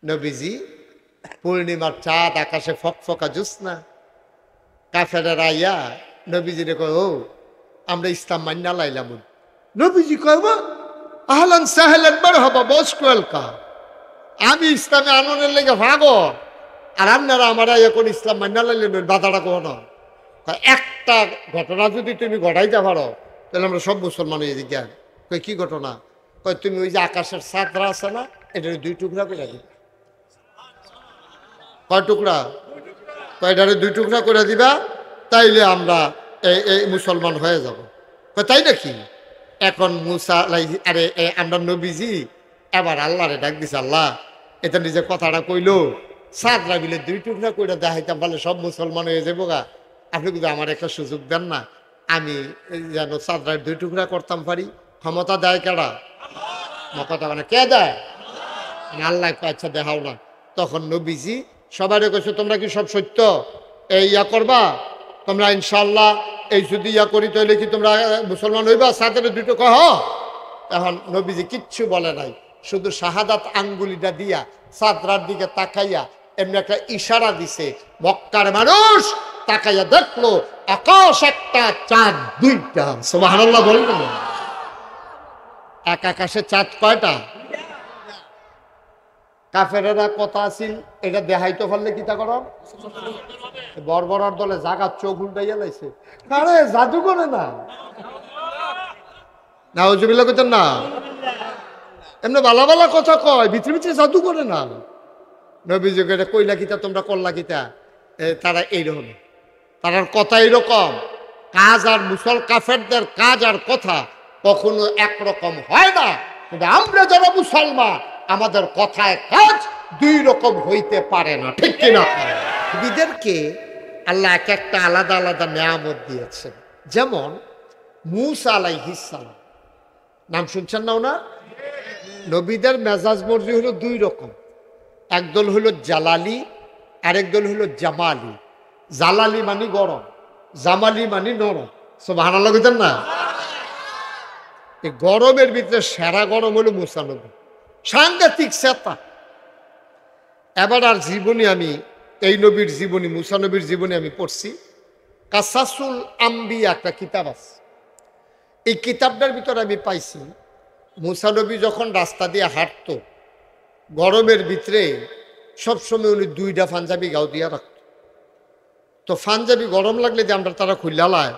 নবীজি পূর্ণিমার চাঁদ আকাশে ফকফকা জ্যোৎস্না কাফেরেরা আইয়া নবীজিরে কয়, ও আমরা ইসলাম মান্না লাইলাম। নবীজি কয়, আহলান সাহলান মারহাবা, মোস্ট ওয়েলকাম। আমি ইসলামে আনন্দের লেগে ভাগো, আর আপনারা আমার এখন ইসলাম মান্না লাইলেন, বাধাটা কোনো একটা ঘটনা যদি তুমি ঘটাইতে পারো তাহলে আমরা সব মুসলমান হয়ে যাই। জ্ঞান কই কি ঘটনা? কয় তুমি ওই যে আকাশের চাঁদরা আছে না, এটা 2 টুকরা করে দিবা। কয় টুকরা? কয়টারে 2 টুকরা করে দিবা, তাইলে আমরা এই মুসলমান হয়ে যাব। তাই নাকি? এখন মুসা আরে আমরা নবীজি এবার আল্লাহরে ডাক দিছে, আল্লাহ এটা নিজে কথাটা কইলো, চাঁদরা মিলে 2 টুকরা করে দেখাইতাম বলে সব মুসলমান হয়ে যাবো গা। আপনি কিন্তু আমার একটা সুযোগ দেন না, আমি যেন চাঁদরার 2 টুকরা করতাম পারি। ক্ষমতা দেয় কেডা? কথা মানে কে দেয়? আল্লাহ। আচ্ছা দেখাও না। তখন নবীজি সবাই কইছে, তোমরা কি সব সত্য এই ইয়া করবা? তোমরা ইনশাল্লাহ এই যদি ইয়া করি তাহলে কি তোমরা মুসলমান হইবা? সাথে 2 টুকরা এখন নবীজি কিচ্ছু বলে নাই, শুধু শাহাদাত আঙ্গুলিটা দিয়া চাঁদরার দিকে তাকাইয়া এমনি একটা ইশারা দিছে। মক্কার মানুষ তাকাইয়া দেখলো আকাশ একটা, চাঁদ 2টা। সুবহানাল্লাহ বলবেন? এক আকাশে চাঁদ কয়টা? কাফেরেরা কথা আছিল এটা দেখাইতে পারলে কি তা করো? বর্বরার দলে জাগা চোখ উল্টাইয়া লাইছে। আরে জাদু করে না, নাউজুবিল্লাহ কইতেন না, এমনি বালা বালা কথা কয়, ভিতরে ভিতরে জাদু করে না। নবীজি এটা কইলা কিতা, তোমরা করলা কিতা? তারা এইরকম, তার কথা এইরকম। কাজ আর কাফেরদের কাজ আর কথা কখনো একরকম হয় না, কিন্তু আমরা যারা মুসলমান আমাদের কথায় কাজ 2 রকম হইতে পারে না, ঠিক কিনা? নবীদেরকে আল্লাহ এক একটা আলাদা আলাদা নিয়ামত দিয়েছেন। যেমন মূসা আলাইহিস সালাম, নাম শুনছেন না ওনার? নবীদের মেজাজ মর্জি হলো 2 রকম, একদল হলো জালালি, আরেক দল হলো জামালি। জালালি মানে গরম, জামালি মানে নরম। সুবহানাল্লাহ কইতেন না? এই গরমের ভিতরে সেরা গরম হলো মূসা নবী, সাংঘাতিক চেতা। এবার আর জীবনী আমি এই নবীর জীবনী, মূসা নবীর জীবনী আমি পড়ছি। কাসাসুল আম্বিয়া একটা কিতাব আছে, এই কিতাবটার ভিতরে আমি পাইছি মূসা নবী যখন রাস্তা দিয়ে হাঁটত গরমের ভিতরে সবসময় উনি 2টা পাঞ্জাবি গাও দিয়া রাখত। তো পাঞ্জাবি গরম লাগলে যে আমরা তারা খুললা লায়,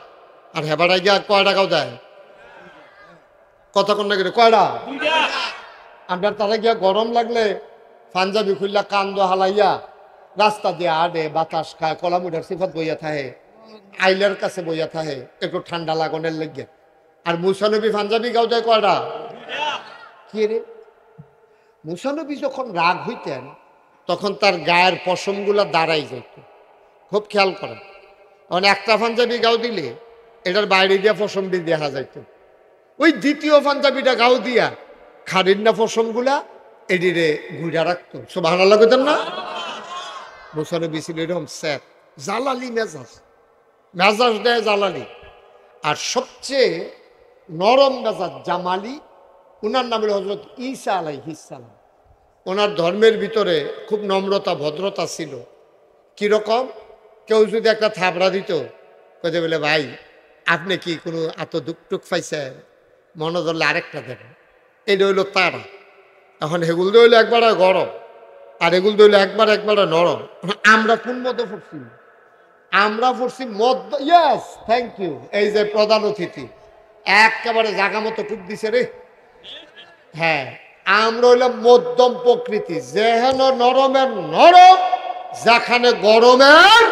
আর হেবাড়াই গিয়া কয়টা গাও দেয়? কথা কন্যা করে কয়টা? আমরা তারা গিয়া গরম লাগলে পাঞ্জাবি খুললা কান্দ হালাইয়া রাস্তা দিয়ে আডে, বাতাস খায়, কলামুটার সিফাত বইয়া থাহে, আইলের কাছে বইয়া থাহে একটু ঠান্ডা লাগনের লেগে। আর মূসা নবী পাঞ্জাবি গাও দেয় কয়টা? কি রে? মূসা নবী যখন রাগ হইতেন তখন তার গায়ের পশমগুলা দাঁড়াই যেত, খুব খেয়াল করেন। তখন একটা পাঞ্জাবি গাও দিলে এটার বাইরে দিয়া পশম দিয়ে দেখা যাইত, ওই দ্বিতীয় পাঞ্জাবিটা গাও দিয়া খাড়ির না পশমগুলা এডিরে ঘুরা রাখতো। সুবহানাল্লাহ কইতেন না? মূসা নবী ছিল এরকম স্যার, জালালি মেজাজ, মেজাজ দেয় জালালি। আর সবচেয়ে নরম মেজাজ জামালি, ওনার নাম হল হযরত ঈসা আলাইহিস সালাম। ওনার ধর্মের ভিতরে খুব নম্রতা ভদ্রতা ছিল। কিরকম? কেউ যদি একটা থাবড়া দিত কইতে বলে, ভাই আপনি কি কোনো এত দুঃখ টুক পাইছেন, মনে ধরলে আরেকটা দেন। এটা হইলো তারা। এখন হেগুল দিয়ে হইলো একবারে গরম, আর এগুল দিয়ে হইলো একবারে নরম। আমরা কোন মতো পড়ছি? আমরা পড়ছি মধ্য। Yes, thank you. এই যে প্রধান অতিথি একেবারে জাগা মতো টুক দিছে রে। হ্যাঁ, আমরা হইলাম মধ্যম প্রকৃতি, যেহেন নরমের নরম, যেখানে গরমের।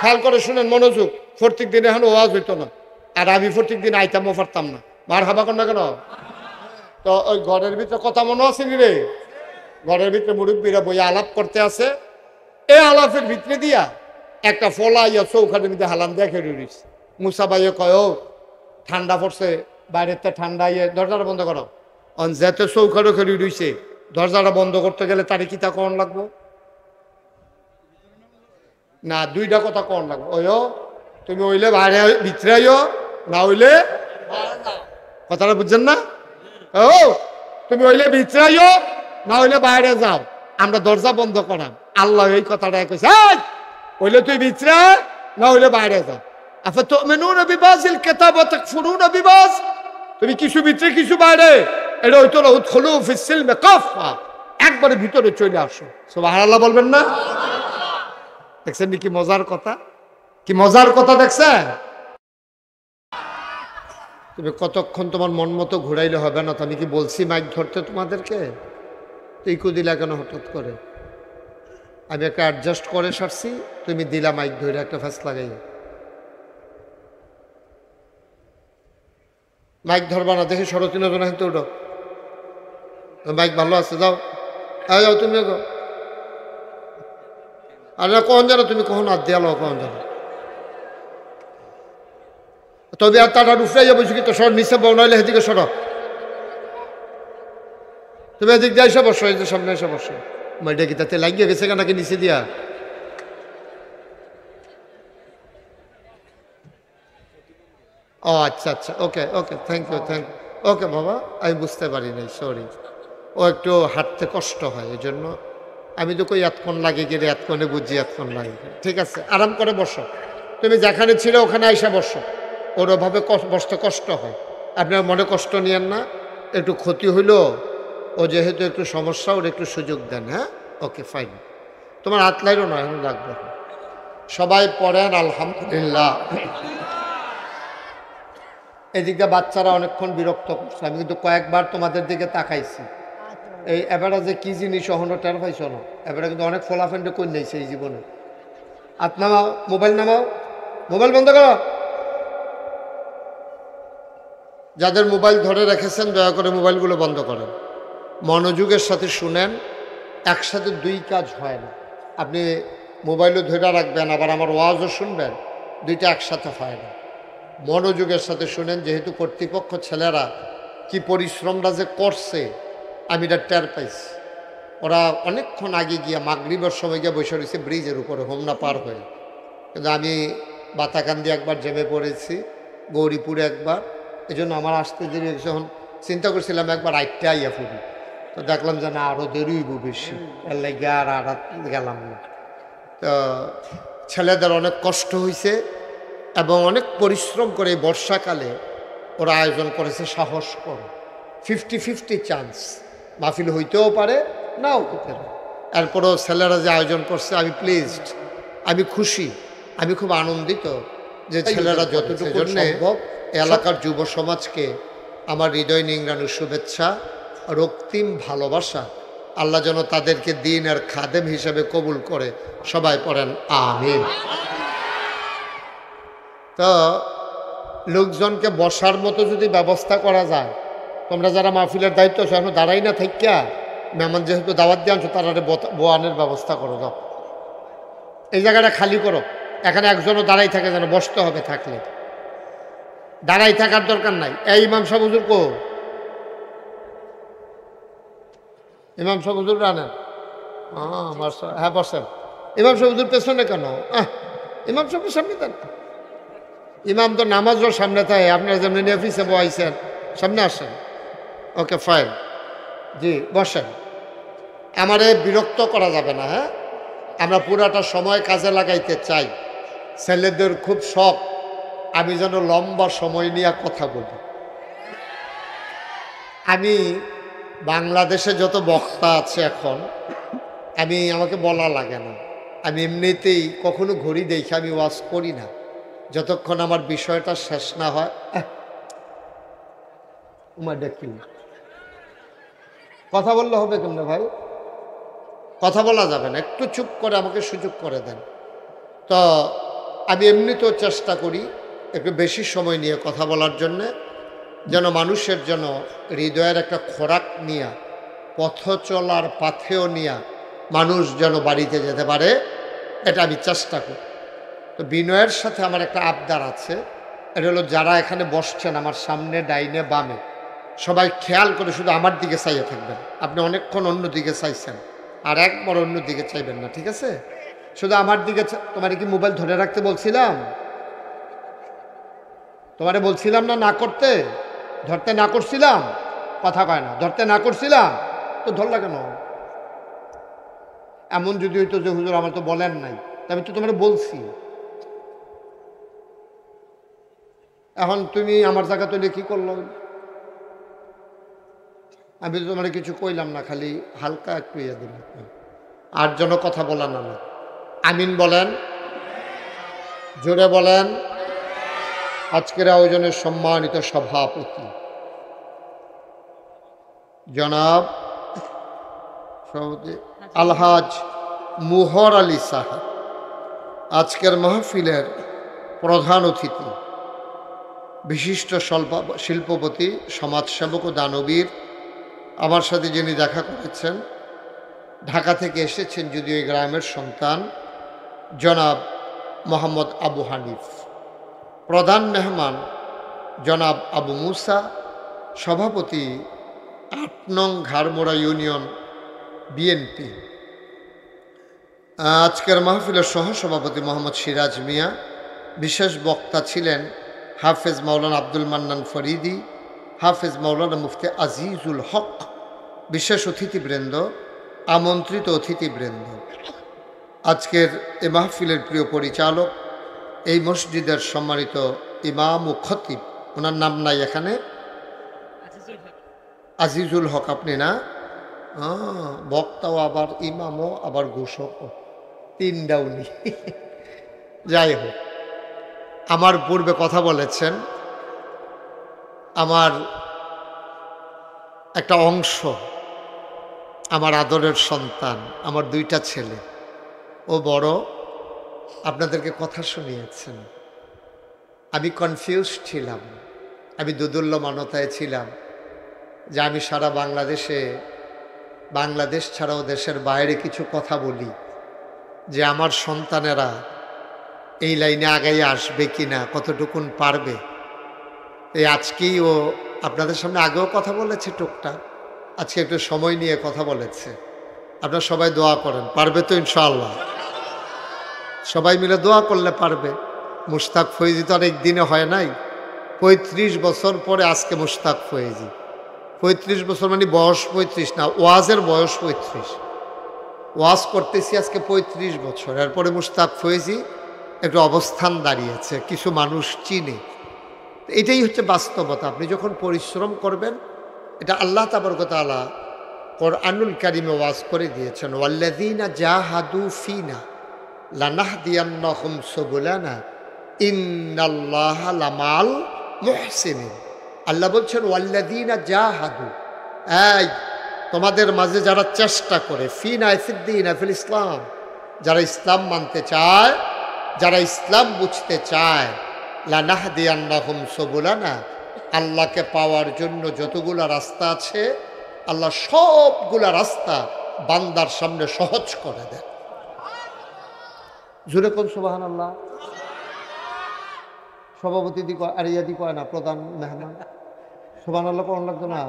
খেয়াল করে শুনেন, মনোযোগ। প্রত্যেক দিন এখন ওয়াজ হইতো না, আর আমি প্রত্যেক দিন আইতামও পারতাম না। মার হাবা কর না কেন? তো ওই ঘরের ভিতরে কথা মনে আছে রে, ঘরের ভিতরে মুরব্বীরা বইয়া আলাপ করতে আছে, এই আলাপের ভিতরে দিয়া একটা ফলা ইয়া চৌখাটের মধ্যে হালান দেখে রইস। মুসা ভাইয়ে কয়, ও ঠান্ডা পড়ছে, বাইরের তে ঠান্ডা, ইয়ে দরজাটা বন্ধ করো। অন যেতে চৌখাটো খেলি রইছে, দরজাটা বন্ধ করতে গেলে তারে কিতা কন লাগবো না? 2টা কথা কন লাগবো। ওইও তুমি হইলে বাইরে ভিতরে আইও, না হইলে কথাটা বুঝছেন না? ও তুমি হইলে ভিতরে আইও, না হইলে বাইরে যাও। আমরা দরজা বন্ধ করাম। আল্লাহ এই কথাটা কইছে, হইলে তুই ভিতরে না হইলে বাইরে যা। আফাতুমিনুনা বিবাযিল কিতাব ওয়া তাকফুরুনা বিবায, তুমি কিছু ভিতরে কিছু বাইরে, এটা হইতো না উদখুলু ফিস সিলমি কাফা, একবারে ভিতরে চলে আসো। সুবহানাল্লাহ বলবেন না? দেখছেন কি মজার কথা, কি মজার কথা দেখছেন? তুমি কতক্ষণ তোমার মন মতো ঘুরাইলে হবে না। তো আমি কি বলছি মাইক ধরতে তোমাদেরকে? তুই কু দিলা কেন হঠাৎ করে? আমি একটা অ্যাডজাস্ট করে সারছি, তুমি দিলা মাইক ধরে একটা ফ্যাস লাগাই। মাইক ধরবা না, দেখি সরো তিনজন হেঁটে উঠো। মাইক ভালো আছে, যাও যাও তুমি যাও। আর কখন জানো তুমি, কখন হাত দিয়ালো কখন জানো? তবে আর তারা উফরাই যাবো কি তো সর নিচে বউ, নইলে সেদিকে সরো। তুমি এদিক দিয়ে এসে বসো, এই যে সামনে এসে বসো। মাইটা কি তাতে লাগিয়ে গেছে কেন, নাকি নিচে দিয়া? ও আচ্ছা আচ্ছা, ওকে ওকে, থ্যাংক ইউ থ্যাংক ইউ। ওকে বাবা, আমি বুঝতে পারি নাই, সরি। ও একটু হাঁটতে কষ্ট হয়, এই জন্য আমি তো কই এতক্ষণ লাগে গেলে, এতক্ষণে বুঝি এতক্ষণ লাগে। ঠিক আছে, আরাম করে বসো। তুমি যেখানে ছিল ওখানে আইসা বসো। ওর ওভাবে বসতে কষ্ট হয়, আপনার মনে কষ্ট নিয়েন না। একটু ক্ষতি হইলো, ও যেহেতু একটু সমস্যা, ওর একটু সুযোগ দেন। হ্যাঁ, ওকে ফাইন। তোমার হাত লাইরও না, এখন লাগবে। সবাই পড়েন আলহামদুলিল্লাহ। এদিকে বাচ্চারা অনেকক্ষণ বিরক্ত করছে, আমি কিন্তু কয়েকবার তোমাদের দিকে তাকাইছি। এই এবারে যে কি জিনিস অহনো টের পাইছো না, এবারে কিন্তু অনেক ফলাফেন্ডে কই নিয়েছে এই জীবনে। হাত নামাও, মোবাইল নামাও, মোবাইল বন্ধ করো। যাদের মোবাইল ধরে রেখেছেন দয়া করে মোবাইলগুলো বন্ধ করেন, মনোযোগের সাথে শুনেন। একসাথে দুই কাজ হয় না। আপনি মোবাইলও ধরে রাখবেন, আবার আমার ওয়াজও শুনবেন, দুইটা একসাথে হয় না। মনোযোগের সাথে শুনেন, যেহেতু কর্তৃপক্ষ ছেলেরা কি পরিশ্রমটা যে করছে আমি এটা টের পাইছি। ওরা অনেকক্ষণ আগে গিয়া মাগরিবের সময় গিয়ে বসে রয়েছে ব্রিজের উপরে, হোমনা পার হয়ে। কিন্তু আমি বাতাকান্দি একবার জেমে পড়েছি, গৌরীপুরে একবার, এই জন্য আমার আসতে দেরি হয়েছে। এখন চিন্তা করছিলাম একবার আইটটা আইয়া ফুটি, তো দেখলাম যে না আরও দেরিইব বেশি, এর লাগে আর গেলাম না। তো ছেলেদের অনেক কষ্ট হয়েছে এবং অনেক পরিশ্রম করে বর্ষাকালে ওরা আয়োজন করেছে। সাহস করো, 50-50 চান্স, মাহফিল হইতেও পারে নাও হতে পারে। এরপরও ছেলেরা যে আয়োজন করছে আমি প্লিজড, আমি খুশি, আমি খুব আনন্দিত যে ছেলেরা যতটুকু সম্ভব এলাকার যুব সমাজকে আমার হৃদয় নিংড়ানোর শুভেচ্ছা, রক্তিম ভালোবাসা। আল্লাহ যেন তাদেরকে দ্বীনের খাদেম হিসেবে কবুল করে। সবাই পড়েন আমিন। তো লোকজনকে বসার মতো যদি ব্যবস্থা করা যায়, তোমরা যারা মাহফিলের দায়িত্ব সেখানে দাঁড়াই না থাকিয়া, মেহমান যেহেতু দাওয়াত দিয়ে আনছো তারা বোয়ানের ব্যবস্থা করো, যাও এই জায়গাটা খালি করো। এখানে একজনও দাঁড়াই থাকে যেন, বসতে হবে, থাকলে দাঁড়াই থাকার দরকার নাই। এই ইমাম সাহেব হুজুর কো, ইমাম সাহেব হুজুর আনেন। হ্যাঁ বসেন। ইমাম সাহেব হুজুর পেছনে কেন? ইমাম সাহেবের সামনে দেন। ইমাম তো নামাজও সামনে থাকে, আপনারা যেমন অফিসে বসাইছেন, সামনে আসেন। ওকে ফাইন, জি বসেন। আমারে বিরক্ত করা যাবে না। হ্যাঁ, আমরা পুরাটা সময় কাজে লাগাইতে চাই। ছেলেদের খুব শখ আমি যেন লম্বা সময় নিয়ে কথা বলি। আমি বাংলাদেশে যত বক্তা আছে এখন, আমাকে বলা লাগে না, আমি এমনিতেই কখনো ঘড়ি দেখে আমি ওয়াজ করি না যতক্ষণ আমার বিষয়টা শেষ না হয়। কথা বললে হবে কেমনে ভাই? কথা বলা যাবে না, একটু চুপ করে আমাকে সুযোগ করে দেন। তো আমি এমনিতেও চেষ্টা করি একটু বেশি সময় নিয়ে কথা বলার জন্যে, যেন মানুষের জন্য হৃদয়ের একটা খোরাক নিয়ে, পথ চলার পাথেও নিয়ে মানুষ যেন বাড়িতে যেতে পারে, এটা আমি চেষ্টা করি। তো বিনয়ের সাথে আমার একটা আবদার আছে, এটা হলো যারা এখানে বসছেন আমার সামনে ডাইনে বামে, সবাই খেয়াল করে শুধু আমার দিকে চাইয়ে থাকবেন। আপনি অনেকক্ষণ অন্য দিকে চাইছেন, আর একবার অন্য দিকে চাইবেন না, ঠিক আছে? শুধু আমার দিকে। তোমারে কি মোবাইল ধরে রাখতে বলছিলাম? তোমারে বলছিলাম না না করতে? ধরতে না করছিলাম? কথা কয় না, ধরতে না করছিলাম তো ধরলা কেন? এমন যদি হইতো যে হুজুর আমার তো বলেন নাই, আমি তো তোমার বলছি। এখন তুমি আমার জায়গা তুলে কি করলো? আমি তো তোমার কিছু কইলাম না, খালি হালকা একটু ইয়ে দিলাম। আর যেন কথা বলা না। আমিন বলেন, জোরে বলেন। আজকের আয়োজনের সম্মানিত সভাপতি জনাব সভাপতি আলহাজ মুহর আলী সাহেব, আজকের মাহফিলের প্রধান অতিথি, বিশিষ্ট শিল্পপতি, সমাজসেবক ও দানবীর, আমার সাথে যিনি দেখা করেছেন, ঢাকা থেকে এসেছেন যদিও এই গ্রামের সন্তান, জনাব মোহাম্মদ আবু হানিফ। প্রধান মেহমান জনাব আবু মুসা, সভাপতি ৮ নং ঘাড়মোড়া ইউনিয়ন বিএনপি। আজকের মাহফিলের সহসভাপতি মোহাম্মদ সিরাজ মিয়া। বিশেষ বক্তা ছিলেন হাফেজ মাওলানা আব্দুল মান্নান ফরিদি, হাফেজ মাওলানা মুফতি আজিজুল হক। বিশেষ অতিথিবৃন্দ, আমন্ত্রিত অতিথিবৃন্দ, আজকের এ মাহফিলের প্রিয় পরিচালক, এই মসজিদের সম্মানিত ইমাম ও খতিব, ওনার নাম নাই এখানে, আজিজুল হক। আপনি না? বক্তাও আবার ইমামও আবার ঘোষকও, তিনটা উনি। যাই হোক, আমার পূর্বে কথা বলেছেন, আমার একটা অংশ, আমার আদরের সন্তান, আমার 2টা ছেলে, ও বড়, আপনাদেরকে কথা শুনিয়েছেন। আমি কনফিউজ ছিলাম, আমি দুদুল্যমানতায় ছিলাম যে আমি সারা বাংলাদেশে, বাংলাদেশ ছাড়াও দেশের বাইরে কিছু কথা বলি, যে আমার সন্তানেরা এই লাইনে আগাই আসবে কি না, কতটুকুন পারবে। এই আজকেই ও আপনাদের সামনে আগেও কথা বলেছে টুকটাক, আজকে একটু সময় নিয়ে কথা বলেছে। আপনারা সবাই দোয়া করেন, পারবে তো ইনশাআল্লাহ? সবাই মিলে দোয়া করলে পারবে। মুশতাক ফয়েজি তো আর একদিনে হয় নাই, 35 বছর পরে আজকে মুশতাক ফয়েজি। 35 বছর মানে বয়স 35 না, ওয়াজের বয়স 35। ওয়াজ করতেছি আজকে 35 বছর, এরপরে মুশতাক ফয়েজি একটু অবস্থান দাঁড়িয়েছে, কিছু মানুষ চিনে। এটাই হচ্ছে বাস্তবতা। আপনি যখন পরিশ্রম করবেন, এটা আল্লাহ তাবারক ওয়া তাআলা কোরআনুল কারীমে ওয়াজ করে দিয়েছেন, ওয়াল্লাযীনা জাহাদু ফিনা লানাহদিয়ান্নাহুম সুবুলানা ইন্নাল্লাহা লামাল মুহসিনিন। আল্লাহ বলছেন ওয়াল্লাযীনা জাহাদু, এই তোমাদের মাঝে যারা চেষ্টা করে, ফিনা ফিদ্দিন ফিল ইসলাম, যারা ইসলাম মানতে চায়, যারা ইসলাম বুঝতে চায়, লানাহদিয়ান্নাহুম সুবুলানা, আল্লাহকে পাওয়ার জন্য যতগুলা রাস্তা আছে, আল্লাহ সবগুলা রাস্তা বান্দার সামনে সহজ করে দেন। জুড়ে কোন সুবহানাল্লাহ। সভাপতি দি আর ইয়াদি কয় না, প্রধান মেহমান সুবহানাল্লাহ কোন লাগতো না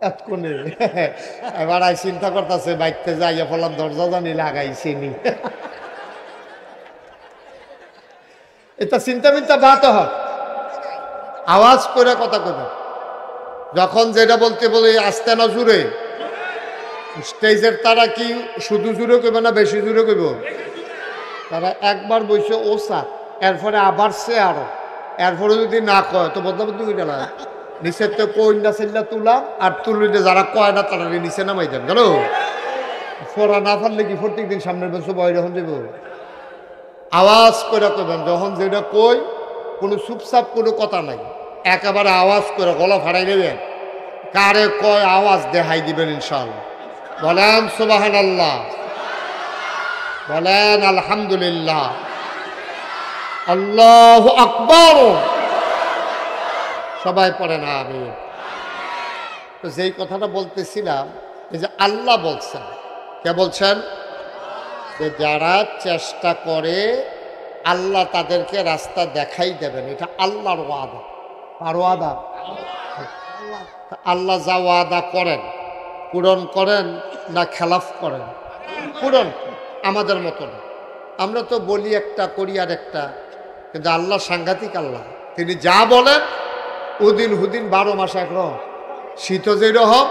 এতক্ষণে। এবার আই চিন্তা করতেছে বাইকতে যাইয়া ফলাম, দরজা জানি লাগাইছিনি। এটা চিন্তা মিন্তা বাত হয়, আওয়াজ করে কথা কবে। যখন যেটা বলতে বলে আসতে না জুড়ে, স্টেজের তারা কি শুধু জুড়ে কইবে না বেশি জুড়ে কইব? তারা একবার বসে ওসা, এরপরে আবার সে আরো, এরপরে যদি না কয় তো বদলাবদলি হয়ে গেল। নিচের তো কইনা সেল্লা তুলাম, আর তুলিতে যারা কয় না তারা নিচে নামাই দেন, জানো? ফোরা না পারলে কি প্রত্যেক দিন সামনের বছর বয় যখন দেব, আওয়াজ করে কইবেন। যখন যেটা কই কোনো চুপচাপ কোনো কথা নাই, একেবারে আওয়াজ করে গলা ফাড়াই নেবেন, কারে কয় আওয়াজ দেখাই দিবেন ইনশাআল্লাহ। বলেন সুবহানাল্লাহ, বলেন আলহামদুলিল্লাহ, আল্লাহু আকবার। সবাই পড়েন আমিন। তো যেই কথাটা বলতেছিলাম, এই যে আল্লাহ বলছেন, কে বলছেন? যে যারা চেষ্টা করে আল্লাহ তাদেরকে রাস্তা দেখাই দেবেন, এটা আল্লাহর ওয়াদা। আর ওয়াদা আল্লাহ যা ওয়াদা করেন পূরণ করেন না খেলাফ করেন? পূরণ। আমাদের মতো না, আমরা তো বলি একটা করি আর একটা, কিন্তু আল্লাহ সাংঘাতিক আল্লাহ। তিনি যা বলেন উদিন হুদিন 12 মাস একরকম, শীত যেরকম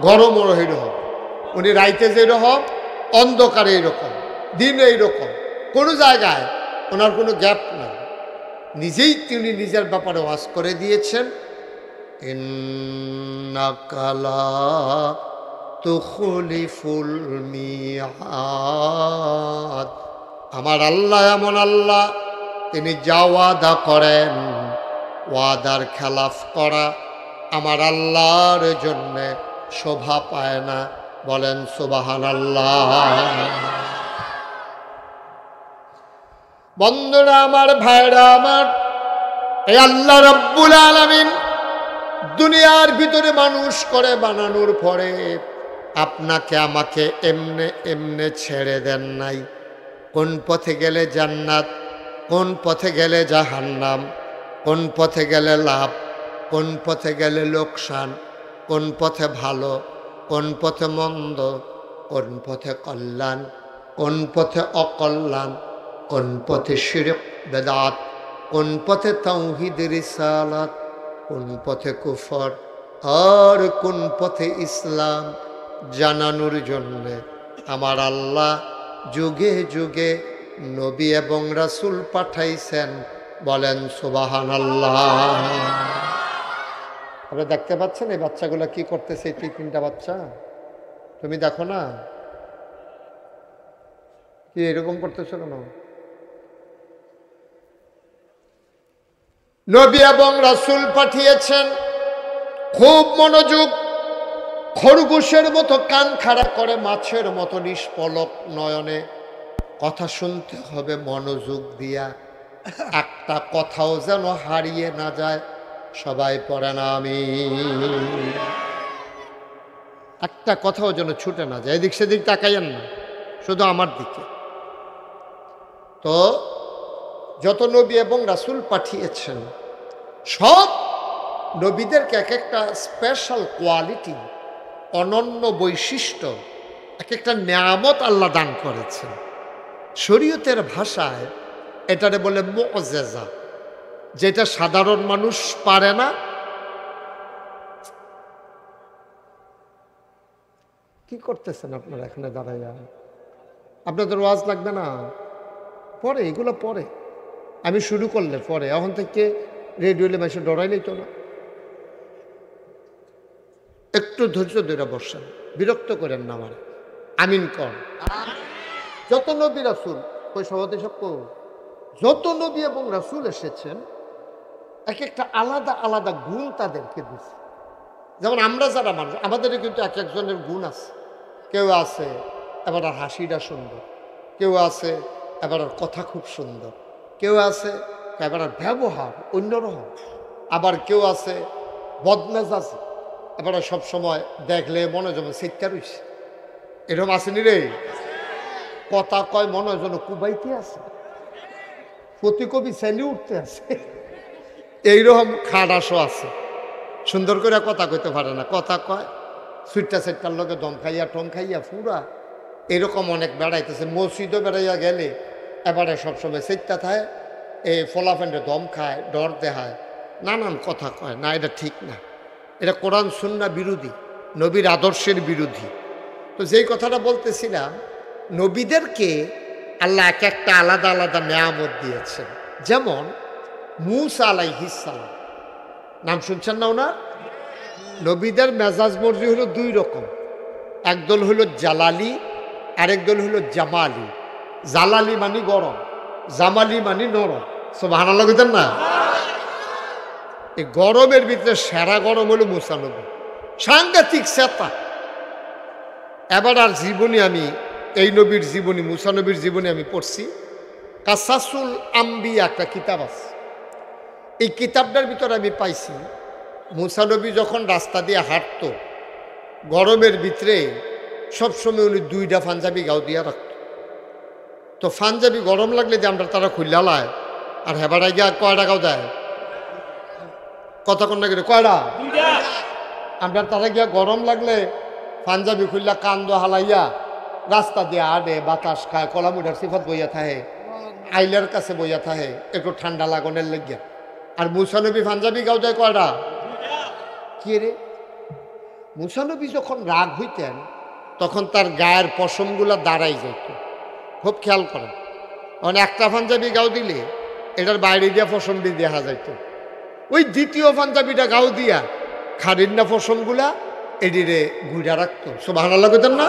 গরমও সেইরকম, উনি রাইতে যেরকম অন্ধকারে এইরকম, দিন এইরকম, কোনো জায়গায় ওনার কোনো গ্যাপ নাই। নিজেই তিনি নিজের ব্যাপারে ওয়াজ করে দিয়েছেন, ইন্নাকা লা তুখলিফুল মিআদ। আমার আল্লাহ এমন আল্লাহ, তিনি যা ওয়াদা করেন, ওয়াদার খেলাফ করা আমার আল্লাহর জন্যে শোভা পায় না। বলেন সুবহানাল্লাহ। বন্ধুরা আমার, ভাইরা আমার, এই আল্লাহ রাব্বুল আলামিন দুনিয়ার ভিতরে মানুষ করে বানানোর পরে আপনাকে আমাকে এমনে এমনে ছেড়ে দেন নাই। কোন পথে গেলে জান্নাত, কোন পথে গেলে জাহান্নাম, কোন পথে গেলে লাভ, কোন পথে গেলে লোকসান, কোন পথে ভালো, কোন পথে মন্দ, কোন পথে কল্যাণ, কোন পথে অকল্যাণ, কোন পথে শিরক বেদাত, কোন পথে তাওহীদ রিসালাত, কোন পথে কুফর, আর কোন পথে ইসলাম জানানোর জন্য আমার আল্লাহ যুগে যুগে নবী এবং রাসূল পাঠাইছেন। বলেন সুবহানাল্লাহ। আপনারা দেখতে পাচ্ছেন এই বাচ্চাগুলো কি করতেছে? এই তিনটা বাচ্চা তুমি দেখো না, কি এরকম করতেছো কেন? নবী এবং রাসূল পাঠিয়েছেন, খুব মনোযোগ, খরগোশের মতো কান খাড়া করে, মাছের মতো নিষ্পলক নয়নে কথা শুনতে হবে মনোযোগ দিয়া, একটা কথাও যেন হারিয়ে না যায়। সবাই পড়েন আমিন। একটা কথাও যেন ছুটে না যায়, এদিক সেদিক তাকাইয়েন না, শুধু আমার দিকে। তো যত নবী এবং রাসূল পাঠিয়েছেন, সব নবীদেরকে এক একটা স্পেশাল কোয়ালিটি, অনন্য বৈশিষ্ট্য, এক একটা নিয়ামত আল্লাহ দান করেছেন। শরীয়তের ভাষায় এটারে বলে মুআজিজা, যেটা সাধারণ মানুষ পারে না। কি করতেছেন আপনারা এখানে দাঁড়াইয়া? আপনাদের ওয়াজ লাগবে না? পরে এগুলো পরে, আমি শুরু করলে পরে, এখন থেকে রেডিওলে মাসে ডরাইলেই তো না। একটু ধৈর্য ধরে বসেন, বিরক্ত করেন না আমার। আমিন কর। যত নবী রাসূল, ওই সভাপতি সব যত নবী এবং রাসূল এসেছেন, এক একটা আলাদা আলাদা গুণ তাদেরকে দিচ্ছে। যেমন আমরা যারা মানুষ, আমাদের কিন্তু এক একজনের গুণ আছে। কেউ আছে এবার আর হাসিটা সুন্দর, কেউ আছে এবার আর কথা খুব সুন্দর, কেউ আছে এবার আর ব্যবহার অন্যরকম, আবার কেউ আছে বদমেজাজ, এবার সবসময় দেখলে মনে যেন শিক্ষা রয়েছে, এরকম আসেনি রে। কথা কয় মনে যেন কুবাইতে আছে, প্রতি কবি সেলি উঠতে আছে, এইরকম খাডাসও আছে। সুন্দর করে কথা কইতে পারে না, কথা কয় সুইটটা সেটটার লোকে দম খাইয়া টম খাইয়া ফুরা, এরকম অনেক বেড়াইতেছে। মসজিদও বেড়াইয়া গেলে এবারে সবসময় সেটটা থাকে, এই ফলাফেন্ডে দম খায়, ডর দেখায়, নানান কথা কয়। না, এটা ঠিক না, এটা কোরআন সুন্নাহ বিরোধী, নবীর আদর্শের বিরোধী। তো যেই কথাটা বলতেছিলাম, নবীদেরকে আল্লাহ এক একটা আলাদা আলাদা নিয়ামত দিয়েছেন। যেমন মূসা আলাইহিস সালাম, নাম শুনছেন না ওনার? নবীদের মেজাজ মর্জি হলো দুই রকম, একদল হলো জালালি, আরেক দল হলো জামালি। জালালি মানে গরম, জামালি মানে নরম। সুবহানাল্লাহ কইতেন না? এই গরমের ভিতরে সেরা গরম হলো মূসা নবী, সাংঘাতিক চেতা। এবার আর জীবনী, আমি এই নবীর জীবনী, মূসা নবীর জীবনী আমি পড়ছি। কাসাসুল আম্বিয়া একটা কিতাব আছে, এই কিতাবটার ভিতরে আমি পাইছি মূসা নবী যখন রাস্তা দিয়ে হাঁটত গরমের ভিতরে, সবসময় উনি দুইটা পাঞ্জাবি গাও দিয়া রাখত। তো পাঞ্জাবি গরম লাগলে যে আমরা তারা খুললা লায়, আর হেবাড়াই গিয়া কয়টা গাও দেয়, কতক্ষণ লাগে কয়টা, আমরা তারা গিয়া গরম লাগলে পাঞ্জাবি খুললা কান্দ হালাইয়া রাস্তা দিয়ে আডে, বাতাস খায়, কলামুডার সিফত বইয়া থাহে, আইলার কাছে বইয়া থাহে, একটু ঠান্ডা লাগনের লেগিয়া। আর মূসা নবী পাঞ্জাবি গাও দেয় কয়টা? কি রে, মূসা নবী যখন রাগ হইতেন তখন তার গায়ের পশমগুলা দাঁড়াই যেত। খুব খেয়াল করেন, মানে একটা পাঞ্জাবি গাও দিলে এটার বাইরে দিয়া পশম দিয়ে দেখা যাইত, ওই দ্বিতীয় পাঞ্জাবিটা গাও দিয়া খারিন্না পশমগুলা এডিরে ঘুরা রাখতো। সুবহানাল্লাহ কইতেন না?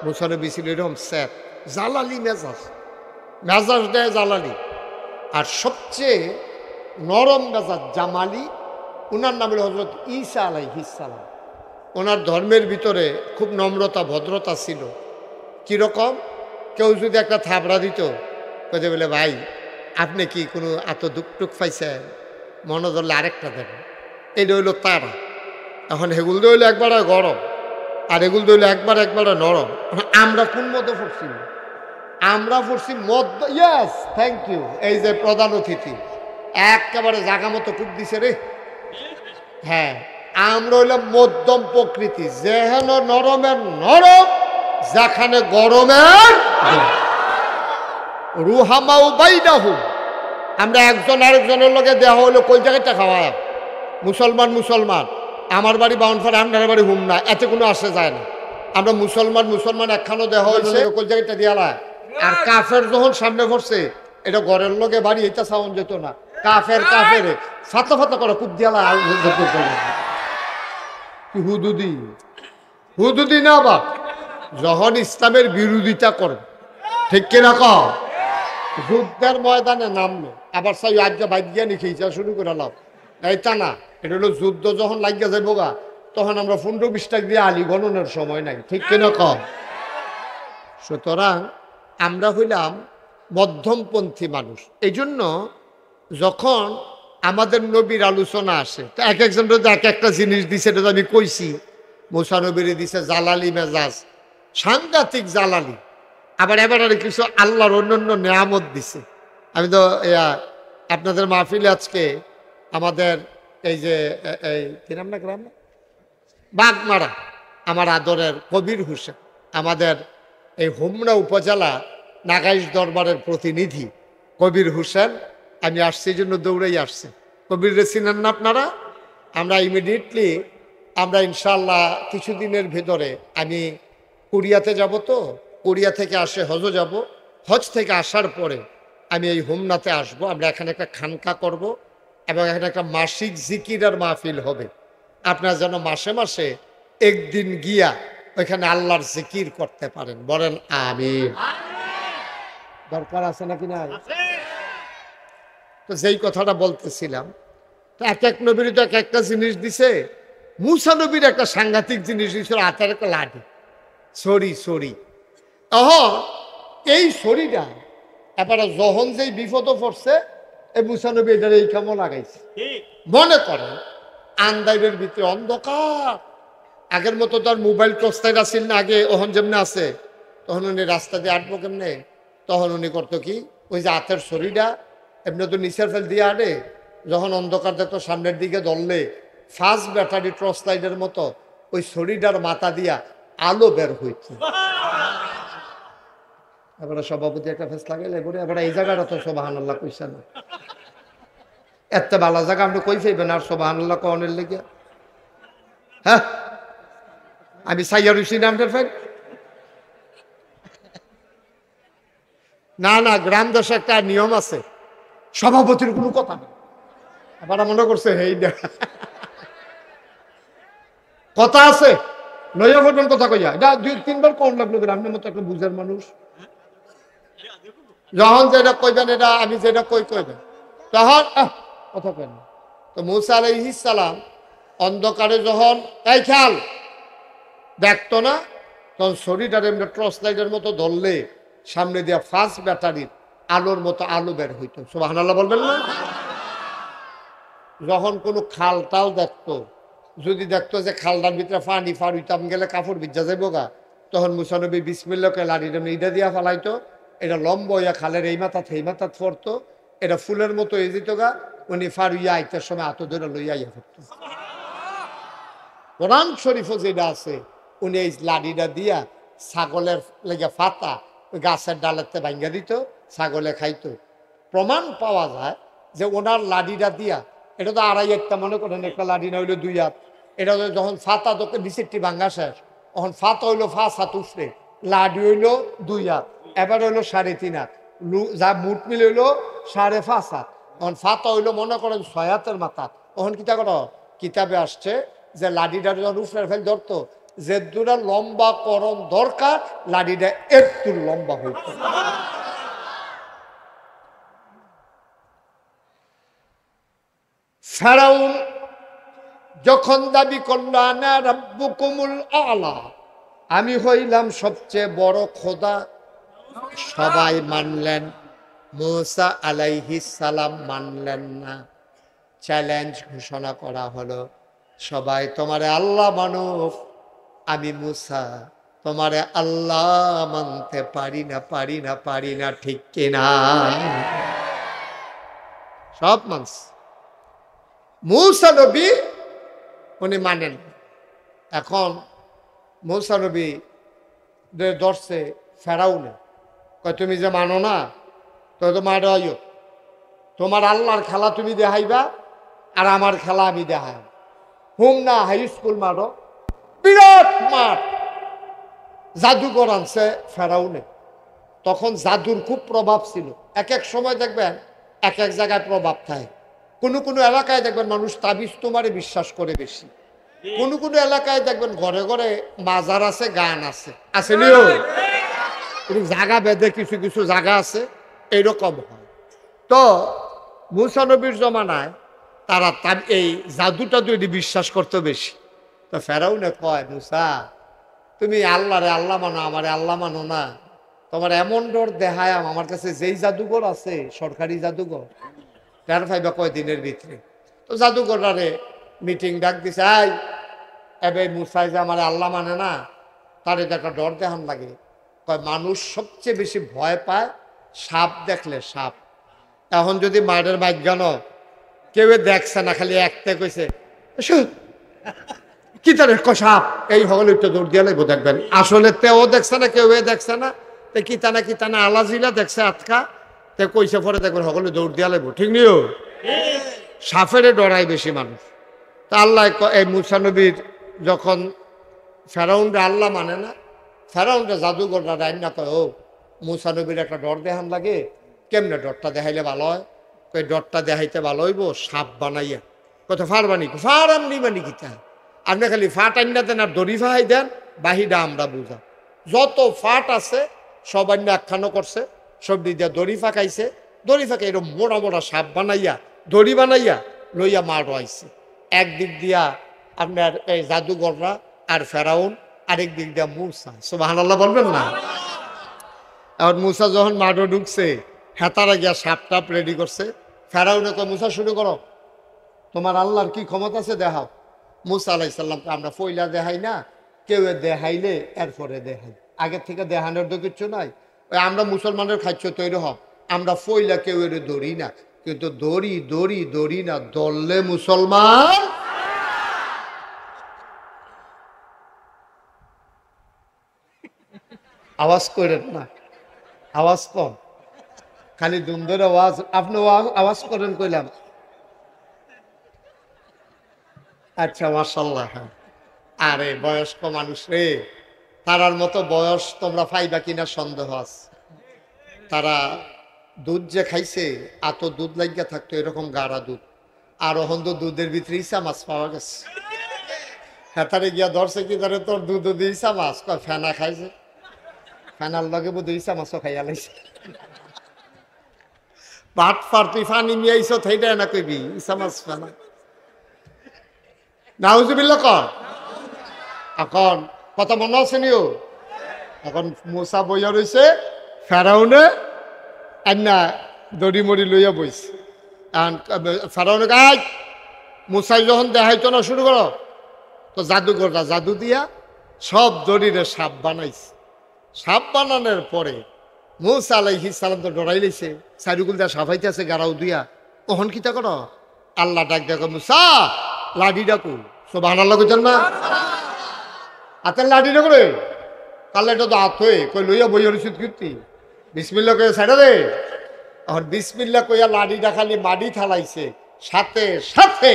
মুসা নবী ছিল এরকম স্যার, জালালি মেজাজ, মেজাজ দেয় জালালি। আর সবচেয়ে নরম মেজাজ জামালি, ওনার নাম হলো হযরত ঈসা আলাইহিস সালাম। ওনার ধর্মের ভিতরে খুব নম্রতা ভদ্রতা ছিল। কীরকম? কেউ যদি একটা থাবড়া দিত, কইতে বলে ভাই আপনি কি কোনো এত দুঃখ টুক পাইছেন, মনে ধরলে আরেকটা দেবেন। এটা হইলো তারা। এখন হেগুল দইলে একবারে গরম আর এগুল দইলে একবারে নরম। আমরা কোন মতো পড়ছি? আমরা পড়ছি মধ্য। Yes, thank you. এই যে প্রধান অতিথি একেবারে জাগা মতো টুক দিছে রে। হ্যাঁ, আমরা হইলাম মধ্যম প্রকৃতি, যেহেন নরমের নরম, যেখানে গরমের রুহামাউ বাইনাহুম। আমরা একজন আরেকজনের লগে দেওয়া হইলো কই জায়গাটা খাওয়া, মুসলমান মুসলমান, আমার বাড়ি বাউনফাড়া আপনার বাড়ি হুমনা, এতে কোনো আসে যায় না। আমরা মুসলমান একখানো দেওয়া হয়েছে কই জায়গাটা দিয়ালা। আর কাফের যখন সামনে পড়ছে, এটা ঘরের লগে বাড়ি, এটা সাউন্ড যেত না। কাফের ফাতা ফাতা করে খুব দিয়ালা। হুদুদি না বা যখন ইসলামের বিরোধিতা করে, ঠিক কিনা ক, যুদ্ধের ময়দানে নামলো, আবার সাই আজ্ঞা বাইজ্ঞা নিখেইছা শুরু করে লাভ, এইটা না। এটা হলো যুদ্ধ যখন লাগিয়া যাইব গা, তখন আমরা 15-20 টাকা দিয়ে আলী গণনের সময় নাই, ঠিক কিনা ক। সুতরাং আমরা হইলাম মধ্যমপন্থী মানুষ। এই জন্য যখন আমাদের নবীর আলোচনা আসে, তো এক একজনের এক একটা জিনিস দিছে, এটা তো আমি কইছি। মুসা নবীর দিছে জালালি মেজাজ, সাংঘাতিক জালালি। আবার এবার কিছু আল্লাহর অন্যান্য নেয়ামত দিছে। আমি তো আপনাদের মাহফিলে আজকে আমাদের এই যে কি নাম না গ্রাম বাগমারা, আমার আদরের কবির হোসেন, আমাদের এই হোমনা উপজেলা নাগাইশ দরবারের প্রতিনিধি কবির হোসেন, আমি আসছি এই জন্য দৌড়াই আসছি। কবির চিনেন না আপনারা? আমরা ইমিডিয়েটলি আমরা ইনশাল্লাহ কিছুদিনের ভেতরে আমি কোরিয়াতে যাব, তো কোরিয়া থেকে আসে হজ যাব, হজ থেকে আসার পরে আমি এই হোমনাতে আসব। আমরা এখানে একটা খানকা করব এবং এখানে একটা মাসিক জিকিরের মাহফিল হবে। আপনারা যেন মাসে মাসে একদিন গিয়া ওইখানে আল্লাহর জিকির করতে পারেন, বলেন আমিন। দরকার আছে নাকি না? তো যেই কথাটা বলতেছিলাম, তো এক এক নবীর তো এক একটা জিনিস দিছে। মুসা নবীর একটা সাংঘাতিক জিনিস দিছিল, হাতের একটা লাঠি, ছড়ি। এই ছড়িটা এবারে যখন যেই বিপদ পড়ছে, এই মুসা নবী এটার এই কামও লাগাইছে। মনে করেন আন্দাইরের ভিতরে অন্ধকার, আগের মতো তার মোবাইল টর্চলাইট আসিল না আগে, ওহন যেমনি আছে, তখন উনি রাস্তা দিয়ে আটবো কেমনে, তখন উনি করতো কি, ওই যে হাতের ছড়িটা এমনি তো নিচের ফেল দিয়ে আটে, যখন অন্ধকার দেখতো সামনের দিকে ধরলে ফার্স্ট ব্যাটারি টর্চ লাইটের মতো ওই ছড়িটার মাথা দিয়া আলো বের হইছে। এবারে সভাপতি একটা ফেস লাগাইলে বলে, এবার এই জায়গাটা তো সুবহানাল্লাহ কইছে না, এত ভালো জায়গা আপনি কই পাইবেন আর সুবহানাল্লাহ কনের লেগে? হ্যাঁ, আমি সাইয়া রুসি নামটার ফেল না, গ্রাম দেশে একটা নিয়ম আছে, সভাপতির কোনো কথা নেই। এবার মনে করছে হেই কথা আছে, লইয়া বলবেন কথা কইয়া, এটা 2-3 বার কম লাগলো। আপনার মতো একটা বুঝার মানুষ, যখন যেটা কইবেন, এটা আমি যেটা কইবেন, তখন কথা কেন। তো মুসা আলাইহিস সালাম অন্ধকারে যখন এই খেয়াল দেখতো না, তখন শরীরটার এমনি টর্চ লাইটের মতো ধরলে সামনে দিয়া ফার্স্ট ব্যাটারির আলোর মতো আলো বের হইতো। সুবহানাল্লাহ বলবেন না? যখন কোনো খাল টাল দেখতো, যদি দেখতো যে খালটার ভিতরে পানি ফার হইতাম গেলে কাপড় ভিজা যাইব গা, তখন মুসা নবী বিসমিল্লাহকে লাড়িটা ইটা দিয়া ফালাইতো, এটা লম্বা হইয়া খালের এই মাথা এই মাথা ফরতো, এটা ফুলের মতো হয়ে যেত গা, উনি ফার হইয়া আইতার সময় হাত ধরে লইয়া ইয়া করতো। কোরআন শরীফও যেটা আছে, উনি এই লাড়িটা দিয়া ছাগলের লেগে ফাতা ওই গাছের ডালেতে ভাঙ্গা দিত, ছাগলে খাইতো। প্রমাণ পাওয়া যায় যে ওনার লাড়িটা দিয়া, এটা তো 2.5 হাত, মনে করেন একটা লাড়ি না হইলো 2 হাত, এটা যখন ফাতা তোকে নিচেরটি ভাঙ্গা শেষ, এখন ফাত হইলো 5 হাত উঠলে, লাডি হইলো 2 হাত, এবার হইলো 3.5 হাত, যা মুঠ মিলে হইলো 5.5 হাত। এখন ফাত হইলো মনে করেন 6 হাতের মাথা। এখন কিতা করো, কিতাবে আসছে যে লাডিটা যখন উফরে ফেল ধরতো, যে দুটা লম্বা করণ দরকার লাডিটা একটু লম্বা হইতো। ফেরাউন যখন দাবি করল আনা রাব্বুকুমুল আলা, আমি হইলাম সবচেয়ে বড় খোদা, সবাই মানলেন, মূসা আলাইহিস সালাম মানলেন না। চ্যালেঞ্জ ঘোষণা করা হলো, সবাই তোমারে আল্লাহ মানুক, আমি মূসা তোমারে আল্লাহ মানতে পারি না, পারি না, পারি না, ঠিক কিনা? সব মানস, মূসা নবী উনি মানেন। এখন মূসা নবী ধরছে ফেরাউনে, কয় তুমি যে মানো না, তো তোমার তোমার আল্লাহর খেলা তুমি দেখাইবা আর আমার খেলা আমি দেখাই। হুম না, হাই স্কুল মাঠও বিরাট মাঠ, জাদুঘর আনছে ফেরাউনে। তখন জাদুর খুব প্রভাব ছিল। এক এক সময় দেখবেন এক এক জায়গায় প্রভাব থাকে। কোনো কোনো এলাকায় দেখবেন মানুষ তাবিজ তোমারে বিশ্বাস করে বেশি, কোনো কোনো এলাকায় দেখবেন ঘরে ঘরে মাজার আছে, গান আছে, আছে নিও জায়গা বেঁধে কিছু কিছু জায়গা আছে, এইরকম হয়। তো মূসা নবীর জমানায় তারা এই জাদুটা যদি বিশ্বাস করতে বেশি। তো ফেরাউনে কয়, মূসা তুমি আল্লাহরে আল্লাহ মানো, আমারে আল্লাহ মানো না, তোমার এমন ডর দেখায় আমার কাছে যেই জাদুঘর আছে সরকারি জাদুঘর, টের পাইবা কয়দিনের ভিতরে। তো জাদুঘরারে মিটিং ডাক দিছে, আই এবার মূসাই যে আমার আল্লাহ মানে না, তার এটা একটা ডর দেখান লাগে। কয় মানুষ সবচেয়ে বেশি ভয় পায় সাপ দেখলে, সাপ। এখন যদি মাঠের মাইগানো কেউ দেখছে না, খালি একটা কইছে কি তার সাপ, এই হলে একটু দৌড় দিয়ে লাগবো, দেখবেন আসলে তেও দেখছে না, কেউ দেখছে না, তে কিতানা কিতানা আলাজিলা দেখছে আটকা, তে কইছে পরে দেখবেন সকলে দৌড় দিয়া লাগবো, ঠিক নিও। সাপেরে ডরাই বেশি মানুষ। তা আল্লাহ এই মূসা নবীর যখন ফেরাউনরা আল্লাহ মানে না, ফেরাউনরা জাদুঘররা রাইন না কয়, ও মূসা নবীর একটা ডর দেখান লাগে, কেমনে ডরটা দেখাইলে ভালো হয়? কই ডরটা দেখাইতে ভালো হইব সাপ বানাইয়া। কত ফার বানি, ফার আমনি বানি কিতা, আপনি খালি ফাট আইনা দেন আর দড়ি ফাহাই দেন, বাহিটা আমরা বুঝা। যত ফাট আছে সব আইনা আখ্যানো করছে, সব দিয়ে দড়ি ফাঁকাইছে, দড়ি ফাঁকা এরকম মোড়া মোড়া সাপ বানাইয়া দড়ি বানাইয়া লইয়া মার আইছে। একদিক দিয়া আপনার এই জাদুঘররা আর ফেরাউন, আরেক দিক দিয়া মূসা। সুবহানাল্লাহ বলবেন না? এখন মূসা যখন মাঠে ঢুকছে, হেতারা গিয়া সাপ টাপ রেডি করছে। ফেরাউনে কয়, মূসা শুরু করো, তোমার আল্লাহর কি ক্ষমতা আছে দেখাও। মূসা আলাইহিস সালামকে আমরা ফইলা দেখাই না, কেউ দেখাইলে এরপরে দেখাই, আগের থেকে দেখানোর তো কিচ্ছু নাই। ওই আমরা মুসলমানের খাচ্ছ তৈরি হব, আমরা ফইলা কেউ এর ধরি না, কিন্তু দড়ি দড়ি দড়ি না ধরলে মুসলমান। আওয়াজ করেন না, আওয়াজ কম, খালি দুন্দর আওয়াজ। আপনি আওয়াজ করেন কইলাম, আচ্ছা মাশাআল্লাহ। আরে বয়স্ক মানুষ রে, তারার মতো বয়স তোমরা পাইবা কিনা সন্দেহ আছে। তারা দুধ যে খাইছে, এত দুধ লাগিয়া থাকতো এরকম গাঢ়া দুধ, আর ওখান তো দুধের ভিতরে ইসা মাছ পাওয়া গেছে। হেতারে গিয়া ধরছে কি ধরে, তোর দুধ দিয়ে ইসা মাছ, কয় ফেনা খাইছে, ফেনার লগে বোধ ইসা মাছও খাইয়া লাইছে। ভাত ফার তুই ফানি নিয়ে আইস, সেইটা না কইবি ইসা মাছ ফেনা, নাউজুবিল্লাহ কর। এখন কথা মনে আছে নিও, এখন মূসা বইয়া রয়েছে, ফেরাউনে আন্না দড়ি মড়ি লইয়া বইছে। ফেরাউনে গাছ মূসাই যখন দেখাইতো না শুরু করো, তো জাদুঘরটা জাদু দিয়া সব দড়িরে সাপ বানাইছে। সাপ বানানোর পরে মূসা আলাইহিস সালাম তো ডরাই লাইছে, চারিগুল দিয়া সাফাইতে আছে গাড়াও দিয়া। ওহন কিতা করো, আল্লাহ ডাক দেখো, মূসা লাঠি ডাকু। সুবহানাল্লাহ কইতেন না? হাতের লাঠি ডাকো রে, তাহলে এটা তো হাত হয়ে কই লইয়া বইয়া রসিদ কীর্তি, বিসমিল্লাহ কইয়া ছাড়া দে। এখন বিসমিল্লাহ কইয়া লাঠিটা খালি মাটি থালাইছে, সাথে সাথে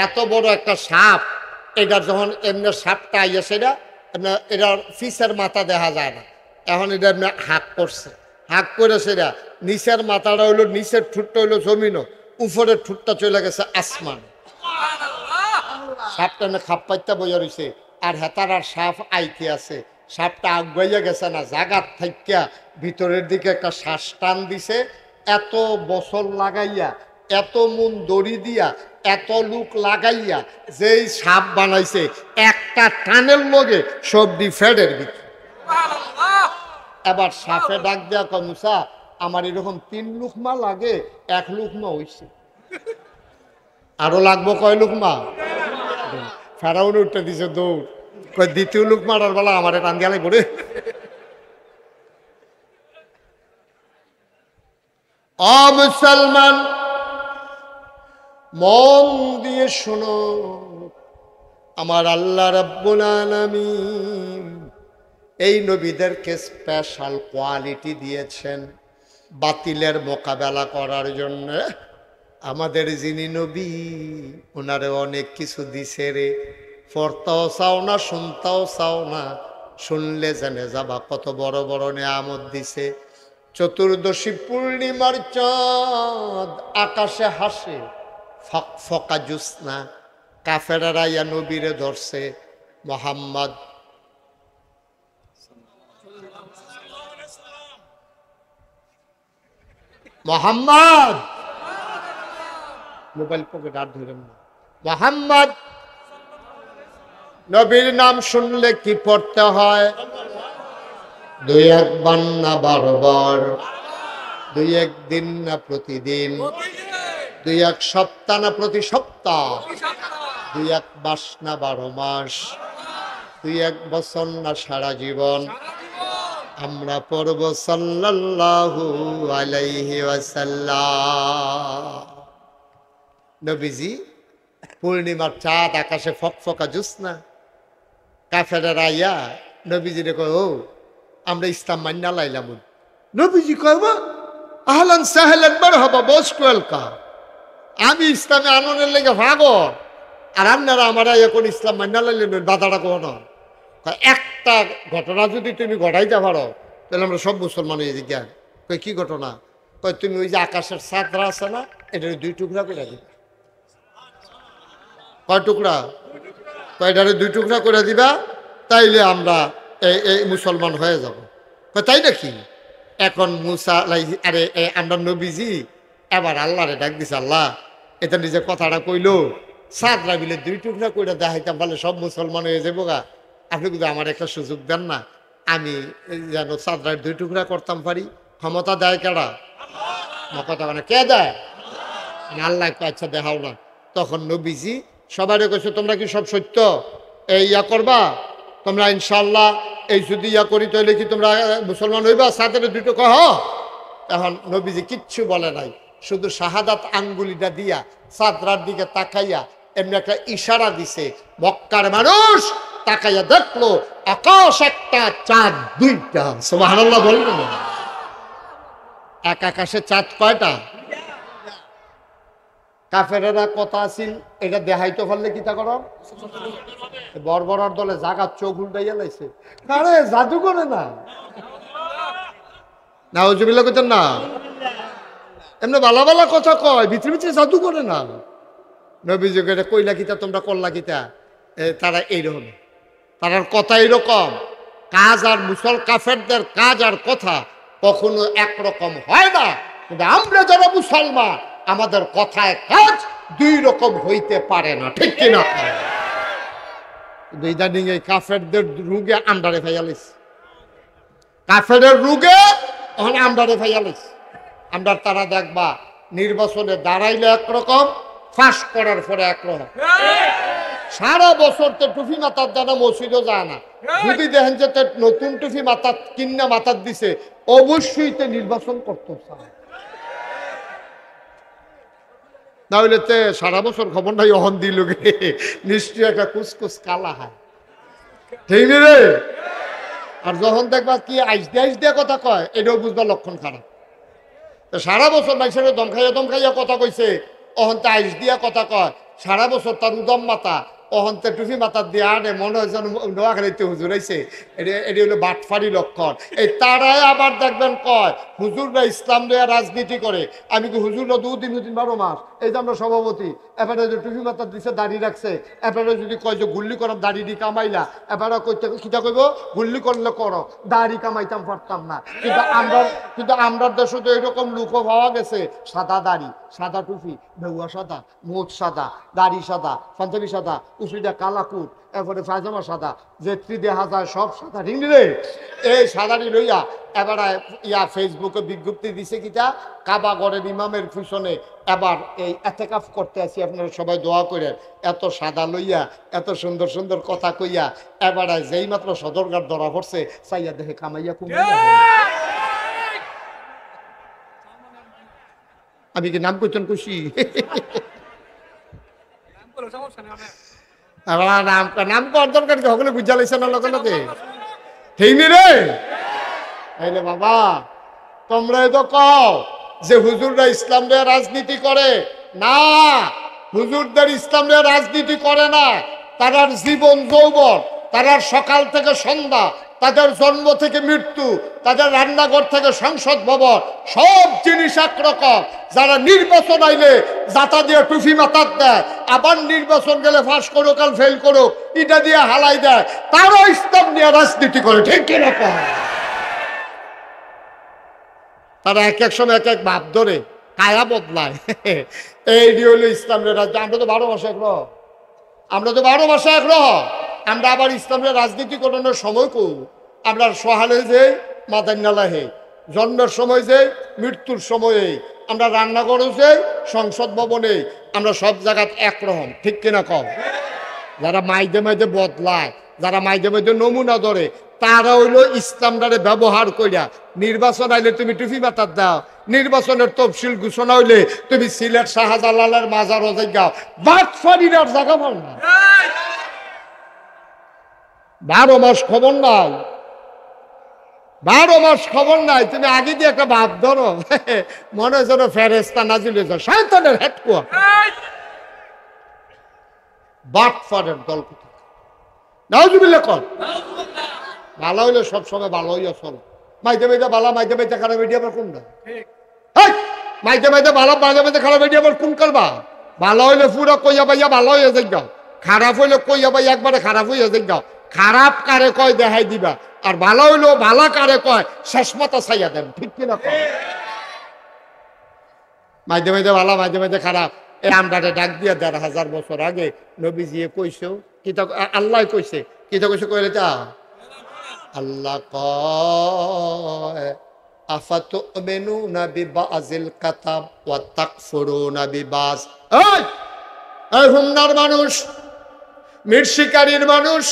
এত বড় একটা সাপ, এটা যখন এমনি সাপটা আইয়া সেটা এটার ফিসের মাথা দেখা যায় না, এখন এটা এমনি হাঁক করছে, হাঁক করে সেটা নিচের মাথাটা হইলো, নিচের ঠুটটা হইলো জমিনও, উপরের ঠুটটা চলে গেছে আসমান। সাপটা না খাপ পাইতে বইয়া রয়েছে, আর হেতার আর সাপ আইতে আছে। সাপটা আগাইয়া গেছে না, জাগার থাইকা ভিতরের দিকে একটা শ্বাস টান দিছে। এত বছর লাগাইয়া, এত মন দড়ি দিয়া, এত লোক লাগাইয়া যেই সাপ বানাইছে, একটা টানের লগে সবজি ফেডের ভিতরে। এবার সাপে ডাক দেয়া কয়, মুসা আমার এরকম 3 লুকমা লাগে, 1 লুকমা হইছে, আরো লাগবো কয় লুকমা? ফেরাউন উঠতে দিছে দৌড়, কয় 2য় লুকমার বেলা আমার টান দিয়া লাগবে রে। মুসলমান মন দিয়ে শোনো, আমার আল্লাহ রাব্বুল আলামিন এই নবীদেরকে স্পেশাল কোয়ালিটি দিয়েছেন বাতিলের মোকাবেলা করার জন্য। আমাদের যিনি নবী, ওনারে অনেক কিছু দিছে রে, পড়তাও চাও না, শুনতাও চাও না, শুনলে জেনে যাবা কত বড় বড় নেয়ামত দিছে। চতুর্দশী পূর্ণিমার চাঁদ আকাশে হাসে, ফকা জুসনা, কাফেরারা ইয়া নবীরে ধরছে, মোহাম্মদ মোহাম্মদ, মোবাইল পকেট আর ধরেন না, মোহাম্মদ নবীর নাম শুনলে কি পড়তে হয়? 2-1 বার না 12 বার, 2-1 দিন না প্রতিদিন, 2-1 সপ্তাহ না প্রতি সপ্তাহ, 2-1 মাস না 12 মাস, 2-1 বছর না সারা জীবন আমরা পড়ব সাল্লাল্লাহু আলাইহি ওয়াসাল্লাম। নবীজি পূর্ণিমার চাঁদ আকাশে ফকফকা জোছনা, কাফেরেরা আইয়া নবীজিরে কয়, ও আমরা ইসলাম মান্না লাইলাম। নবীজি কয়, আহলান সাহলান মারহাবা, মোস্ট ওয়েলকাম, আমি ইসলামে আনন্দের লেগে ভাগর, আর আপনারা আমার এখন ইসলাম মান্না লাইলেন, বাধাটা কোন? একটা ঘটনা যদি তুমি ঘটাইতে পারো তাহলে আমরা সব মুসলমান হয়ে যাই। কই কি ঘটনা? কয় তুমি ওই যে আকাশের চাঁদরা আছে না, এটা 2 টুকরা করে দিবা। কয় টুকরা? কয়টারে 2 টুকরা করে দিবা, তাইলে আমরা এই মুসলমান হয়ে যাব। তাই নাকি? এখন মুসা আরে আমরা নবীজি এবার আল্লাহরে ডাক দিছে, আল্লাহ এটা নিজে কথাটা কইলো, চাঁদরা মিলে 2 টুকরা করে দেখাইতাম, বলে সব মুসলমান হয়ে যাবো গা, আপনি কিন্তু আমার একটা সুযোগ দেন না, আমি যেন চাঁদরার 2 টুকরা করতাম পারি। ক্ষমতা দেয় কেডা? কথা মানে কে দেয়? আল্লাহ। আচ্ছা দেখাও না। তখন নবীজি সবাই কইছে, তোমরা কি সব সত্য এই ইয়া করবা? তোমরা ইনশাল্লাহ এই যদি ইয়া করি তাহলে কি তোমরা মুসলমান হইবা? সাথে 2 টুকরা হ। এখন নবীজি কিচ্ছু বলে নাই, শুধু শাহাদাত আঙ্গুলিটা দিয়া চাঁদরার দিকে তাকাইয়া এমনি একটা ইশারা দিছে। মক্কার মানুষ তাকাইয়া দেখলো আকাশ একটা, চাঁদ 2টা। সুবহানাল্লাহ বলবেন? এক আকাশে চাঁদ কয়টা? কাফেরেরা কথা আছিল, এটা দেখাইতে পারলে কি তা করো? বর্বরার দলে জাগার চোখ উল্টাইয়া লাইছে, আরে জাদু করে না, নাউজুবিল্লাহ কইতেন না, এমনি বালা বালা কথা কয়, ভিতরে ভিতরে জাদু করে না। নবীজি এটা কইলা কিতা, তোমরা করলা কিতা? তারা এইরকম, তার কথা এইরকম, কাজ আর কাফেরদের কাজ আর কথা কখনো একরকম হয় না। কিন্তু আমরা যারা মুসলমান, আমাদের কথায় কাজ 2 রকম হইতে পারে না, ঠিক কিনা? ইদানিং এই কাফেরদের রোগে আন্ডারে ফাইয়ালিস, কাফেরের রোগে এখন আন্ডারে ফাইয়ালিস। আমরা তারা দেখবা নির্বাচনে দাঁড়াইলে একরকম, ফাঁস করার পরে একরকম। সারা বছর তো টুপি মাথার জানা মসজিদও যায় না, যদি দেখেন যে নতুন টুপি মাথার কিন্না মাথার দিছে, অবশ্যই তো নির্বাচন করতে চায়, না হইলে তে সারা বছর খবর নাই অহন দিল গে, নিশ্চয়ই একটা কুচকুচ কালা হয়, ঠিক রে? আর যখন দেখবা কি আইস দিয়ে কথা কয়, এটাও বুঝবা লক্ষণ খারাপ। সারা বছর মানুষের দম খাইয়া কথা কইছে, অহন তা আইস দিয়া কথা কয়, সারা বছর তার উদম মাতা অহন্তে টুপি মাথার দিয়ে আনে মনে হয় যেন নোয়াখালীতে হুজুর আইছে। এটি হলো বাটফারি লক্ষণ। এই তারাই আবার দেখবেন কয় হুজুররা ইসলাম দেয়া রাজনীতি করে। আমি কি হুজুররা 2-3 12 মাস, এই যে আমরা সভাপতি, এবারে যে টুপি মাথার দিচ্ছে দাড়ি রাখছে, এবারে যদি কয় যে গুল্লি করার দাড়ি দি কামাইলা, এবারে কইতে কিটা কইব গুল্লি করলে করো, দাড়ি কামাইতাম পারতাম না। কিন্তু আমরা দেশে তো এরকম লুকও পাওয়া গেছে, সাদা দাড়ি, সাদা টুপি, বেহুয়া সাদা, মুখ সাদা, দাড়ি সাদা, পাঞ্জাবি সাদা, উফিটা কালাকুট, এরপরে পায়জামা সাদা, যেত্রী দেখা যায় সব সাদা। ঠিক রে? এই সাদাটি লইয়া এবার ফেসবুকে বিজ্ঞপ্তি দিছে কিটা, কাবা গড়ের ইমামের পিছনে এবার এই এতেকাফ করতে আসি, আপনারা সবাই দোয়া করেন। এত সাদা লইয়া এত সুন্দর সুন্দর কথা কইয়া এবার যেই মাত্র সদরঘাট ধরা পড়ছে, চাইয়া দেখে কামাইয়া কুমাইয়া। আমি কি নাম করছেন খুশি? নাম করার দরকার কি, সকলে বুঝা লাইছে না লগে লগে। ঠিক নি রে? তাইলে বাবা তোমরা তো কও যে হুজুররা ইসলাম নিয়ে রাজনীতি করে না। হুজুরদের ইসলাম নিয়ে রাজনীতি করে না। তারার জীবন যৌবন, তারার সকাল থেকে সন্ধ্যা, তাদের জন্ম থেকে মৃত্যু, তাদের রান্নাঘর থেকে সংসদ ভবন, সব জিনিস একরকম। যারা নির্বাচন আইলে জাতা দিয়ে টুফি মাথার দেয়, আবার নির্বাচন গেলে ফাঁস করো কাল ফেল করো এটা দিয়ে হালাই দেয়, তারাও ইসলাম নিয়ে রাজনীতি করে। ঠিক কিরকম? তারা এক এক সময় এক এক ভাব ধরে কায়া বদলায়। এইটি হলো ইসলামের রাজনীতি। আমরা তো 12 মাসে একরহ, আমরা তো 12 মাসে একরহ। আমরা আবার ইসলামের রাজনীতি করানোর সময় করি। আমরা সহালে যাই, মাদান্নালা হে, জন্মের সময় যাই, মৃত্যুর সময়ে আমরা রান্নাঘরে যাই, সংসদ ভবনে, আমরা সব জায়গায় একরকম। ঠিক কিনা কম? যারা মাইদে মাইদে বদলায়, যারা মাইদে মাইদে নমুনা ধরে, তারা হইলো ইসলামটারে ব্যবহার কইরা নির্বাচন আইলে তুমি টুপি মাথার দাও, নির্বাচনের তফসিল ঘোষণা হইলে তুমি সিলেট শাহজালালের মাজার অজাই গাও, বাটফারির জায়গা পাও না। 12 মাস খবর নাই, 12 মাস খবর নাই। তুমি আগে দিয়ে একটা ভাব ধরো, মনে হয় যেন ফেরেস্তা নাজিল হয়েছে, শয়তানের হেডকোয়ার্টার। বাটফারের দল কোথায়? নাউজুবিল্লাহ কর। ভালো হইলে সবসময় ভালো হইয়া চলো। মাইতে মাইতে ভালো, মাইতে মাইতে খারাপ, এটি আবার কোনটা? মাইতে মাইতে ভালো, মাইতে মাইতে খারাপ, এটি আবার কোন করবা? ভালো হইলে পুরো কইয়া পাইয়া ভালো হইয়া যাই, খারাপ হইলে কইয়া পাইয়া একবারে খারাপ হইয়া যাই। খারাপ কারে কয় দেখাই দিবা, আর ভালো হইলেও ভালো কারে কয় শেষ মতো চাইয়া দেন। ঠিক কিনা? মাইতে মাইতে ভালো, মাইতে মাইতে খারাপ। এই আমরা ডাক দিয়া 1500 বছর আগে নবীজি কইছেও, কিতা আল্লাহ কইছে, কিতা কইছে কইলে তা আল্লাহ কয় আফাতুমিনুনা বিবাযিল কাতাব ওয়া তাকফুরুনা বিবাজ। এই হুমনার মানুষ, মির শিকারীর মানুষ,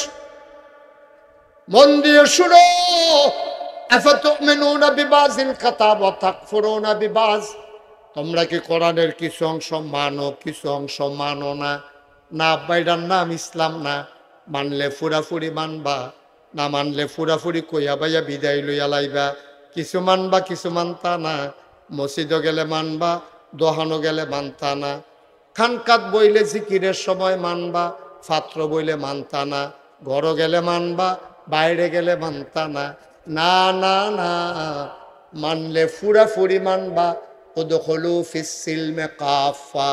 মন দিয়ে শুনো। আফাতুমিনুনা বিবাযিল কাতাব ওয়া তাকফুরুনা বিবাজ। তোমরা কি কোরআনের কিছু অংশ মানো, কিছু অংশ মানো না? না বাইরার নাম ইসলাম না। মানলে ফুরাফুরি মানবা, না মানলে ফুরাফুরি কইয়া বাইয়া বিদায় লইয়া লাইবা। কিছু মানবা, কিছু মানতা না। মসজিদও গেলে মানবা, দোহানো গেলে মানতা না। খানকাত বইলে জিকিরের সময় মানবা, ফাত্র বইলে মানতা না। ঘরও গেলে মানবা, বাইরে গেলে মানতা না। না না না, মানলে ফুরাফুরি মানবা। উদখুলু ফিস সিলমে কাফা।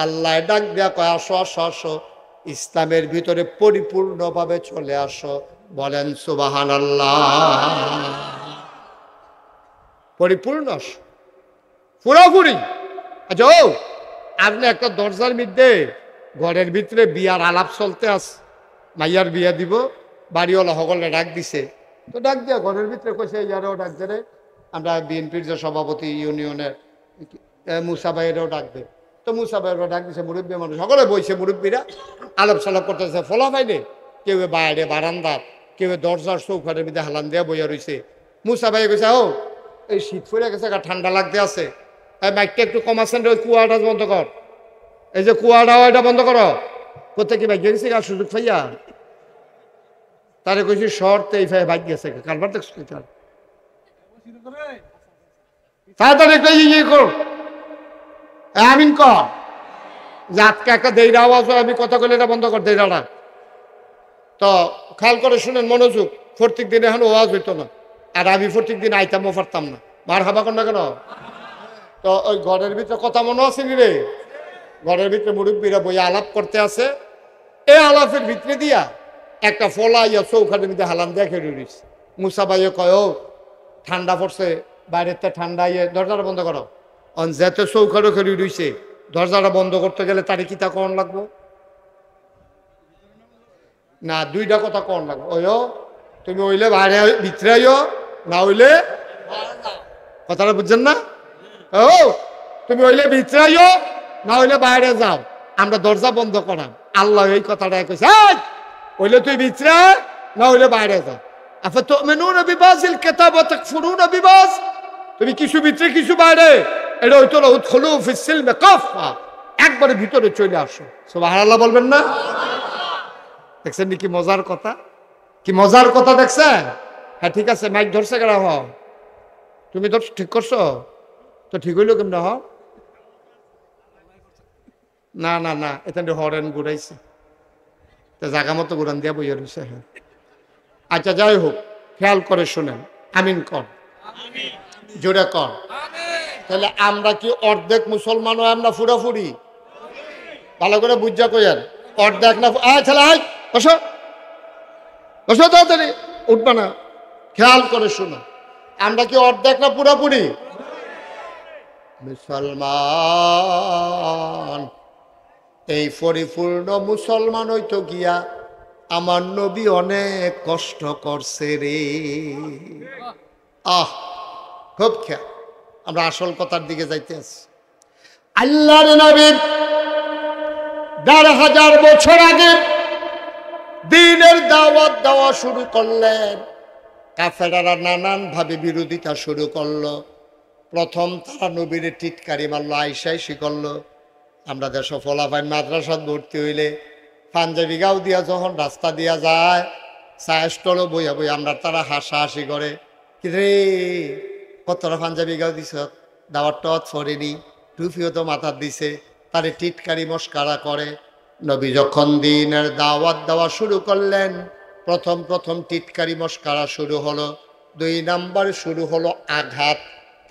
আল্লাহ ডাক দেয়া কয় আসো আসো আসো, ইসলামের ভিতরে পরিপূর্ণভাবে চলে আসো। বলেন সুবহানাল্লাহ। পরিপূর্ণ পুরোপুরি। আচ্ছা ও আপনি একটা দরজার মধ্যে ঘরের ভিতরে বিয়ার আলাপ চলতে আস, মাইয়ার বিয়া দিব, বাড়িওয়ালা সকলে ডাক দিছে, তো ডাক দিয়া ঘরের ভিতরে কইছে ইয়ারেও ডাক দে রে, আমরা বিএনপির যে সভাপতি ইউনিয়নের মুসা ভাইয়েরও ডাকবে। তো মুসা ভাইয়েরও ডাক দিছে, মুরব্বী মানুষ সকলে বইছে, মুরব্বীরা আলাপ সালাপ করতেছে। ফলা পাইলে কেউ বাইরে বারান্দা, কেউ দরজার চৌকাঠের মধ্যে হালান দিয়া বইয়া রয়েছে। মুসা ভাই কইছে ও এই শীত পড়ে গেছে, ঠান্ডা লাগতে আছে, বাইকটা একটু কমাচ্ছেন, ওই কুয়াটা বন্ধ কর, এই যে কুয়াটা ওইটা বন্ধ করো। কোথায় কি বাইক গেছে আর সুযোগ পাইয়া তারে কইছি শর্ট এই ভাই বাইক গেছে কারবার দেখছো তাড়াতাড়ি একটা ইয়ে কর, আমিন কর। যে আজকে একটা দেইরা আওয়াজ হয়, আমি কথা কইলে এটা বন্ধ কর দেইরাটা। তো খেয়াল করে শুনেন, মনোযোগ। প্রত্যেক দিন এখন আওয়াজ হইতো না, আর আমি প্রত্যেক দিন আইতামও পারতাম না। মার হাবা কর না কেন? তো ওই ঘরের ভিতরে কথা মনে আছে নি রে? ঘরের ভিতরে মুরব্বীরা বইয়া আলাপ করতে আছে, এই আলাপের ভিতরে দিয়া একটা ফলা ইয়া চৌখানের মধ্যে হালান দিয়ে খেয়ে দিস। মুসা ভাইয়ে কয়, ও ঠান্ডা পড়ছে, বাইরের তে ঠান্ডা, ইয়ে দরজাটা বন্ধ করো। অন যেতে চৌখানো খেয়ে রইছে, দরজাটা বন্ধ করতে গেলে তারে কিতা কন লাগবো না? দুইটা কথা কন লাগবো। ওইও তুমি হইলে বাইরে ভিতরে আইও, না হইলে কথাটা বুঝছেন না? ও তুমি হইলে ভিতরে আইও, না হইলে বাইরে যাও। আমরা দরজা বন্ধ করাম। আল্লাহ এই কথাটা কইছে, হইলে তুই ভিতরে আয়, না হইলে বাইরে যাও। আফাতুমিনুনা বিবাযিল কিতাব ওয়া তাকফুরুনা বিবায। তুমি কিছু ভিতরে কিছু বাইরে, এটা হইতো না উদখুলু ফিস সিলমি কাফা, একবারে ভিতরে চলে আসো। সুবহানাল্লাহ বলবেন না? দেখছেন কি মজার কথা, কি মজার কথা দেখছেন? হ্যাঁ ঠিক আছে, মাইক ধরছে কেন? হ তুমি ধর ঠিক করছো তো, ঠিক হইলো কেমন? হ না না না, এখানে হরেন ঘুরাইছে, জায়গা মতো ঘুরান দিয়া বইয়া রয়েছে। হ্যাঁ আচ্ছা যাই হোক, খেয়াল করে শোনেন, আমিন কর, জোরে কর। তাহলে আমরা কি অর্ধেক মুসলমান হয়, আমরা ফুরাফুরি? ভালো করে বুঝা কইয়ার, অর্ধেক না? ছেলে আয় বসো, বসো তাড়াতাড়ি, উঠবা না। খেয়াল করে শোনো, আমরা কি অর্ধেক না পুরাপুরি মুসলমান? এই পরিপূর্ণ মুসলমান হইতো গিয়া আমার নবী অনেক কষ্ট করছে রে। খুব খেয়াল, আমরা আসল কথার দিকে যাইতে আছি। আল্লাহর নবী ১,৫০০ বছর আগে দ্বীনের দাওয়াত দেওয়া শুরু করলেন। কাফেররা নানান ভাবে বিরোধিতা শুরু করলো। প্রথম তারা নবীর টিটকারি মারলো, আইসাইসি করলো। আমরা দেশ ফলাফাইন মাদ্রাসাত ভর্তি হইলে পাঞ্জাবি গাও দিয়া যখন রাস্তা দিয়া যায়, সায়স্টলও বইয়া বই আমরা তারা হাসাহাসি করে, কি রে কতটা পাঞ্জাবি গাও দিছ, দাওয়াত টত ফরেনি, টুপিও তো মাথার দিছে, তারে টিটকারি মস্কারা করে। নবী যখন দ্বীনের দাওয়াত দেওয়া শুরু করলেন, প্রথম প্রথম টিটকারি মস্কারা শুরু হলো। ২ নাম্বারে শুরু হলো আঘাত।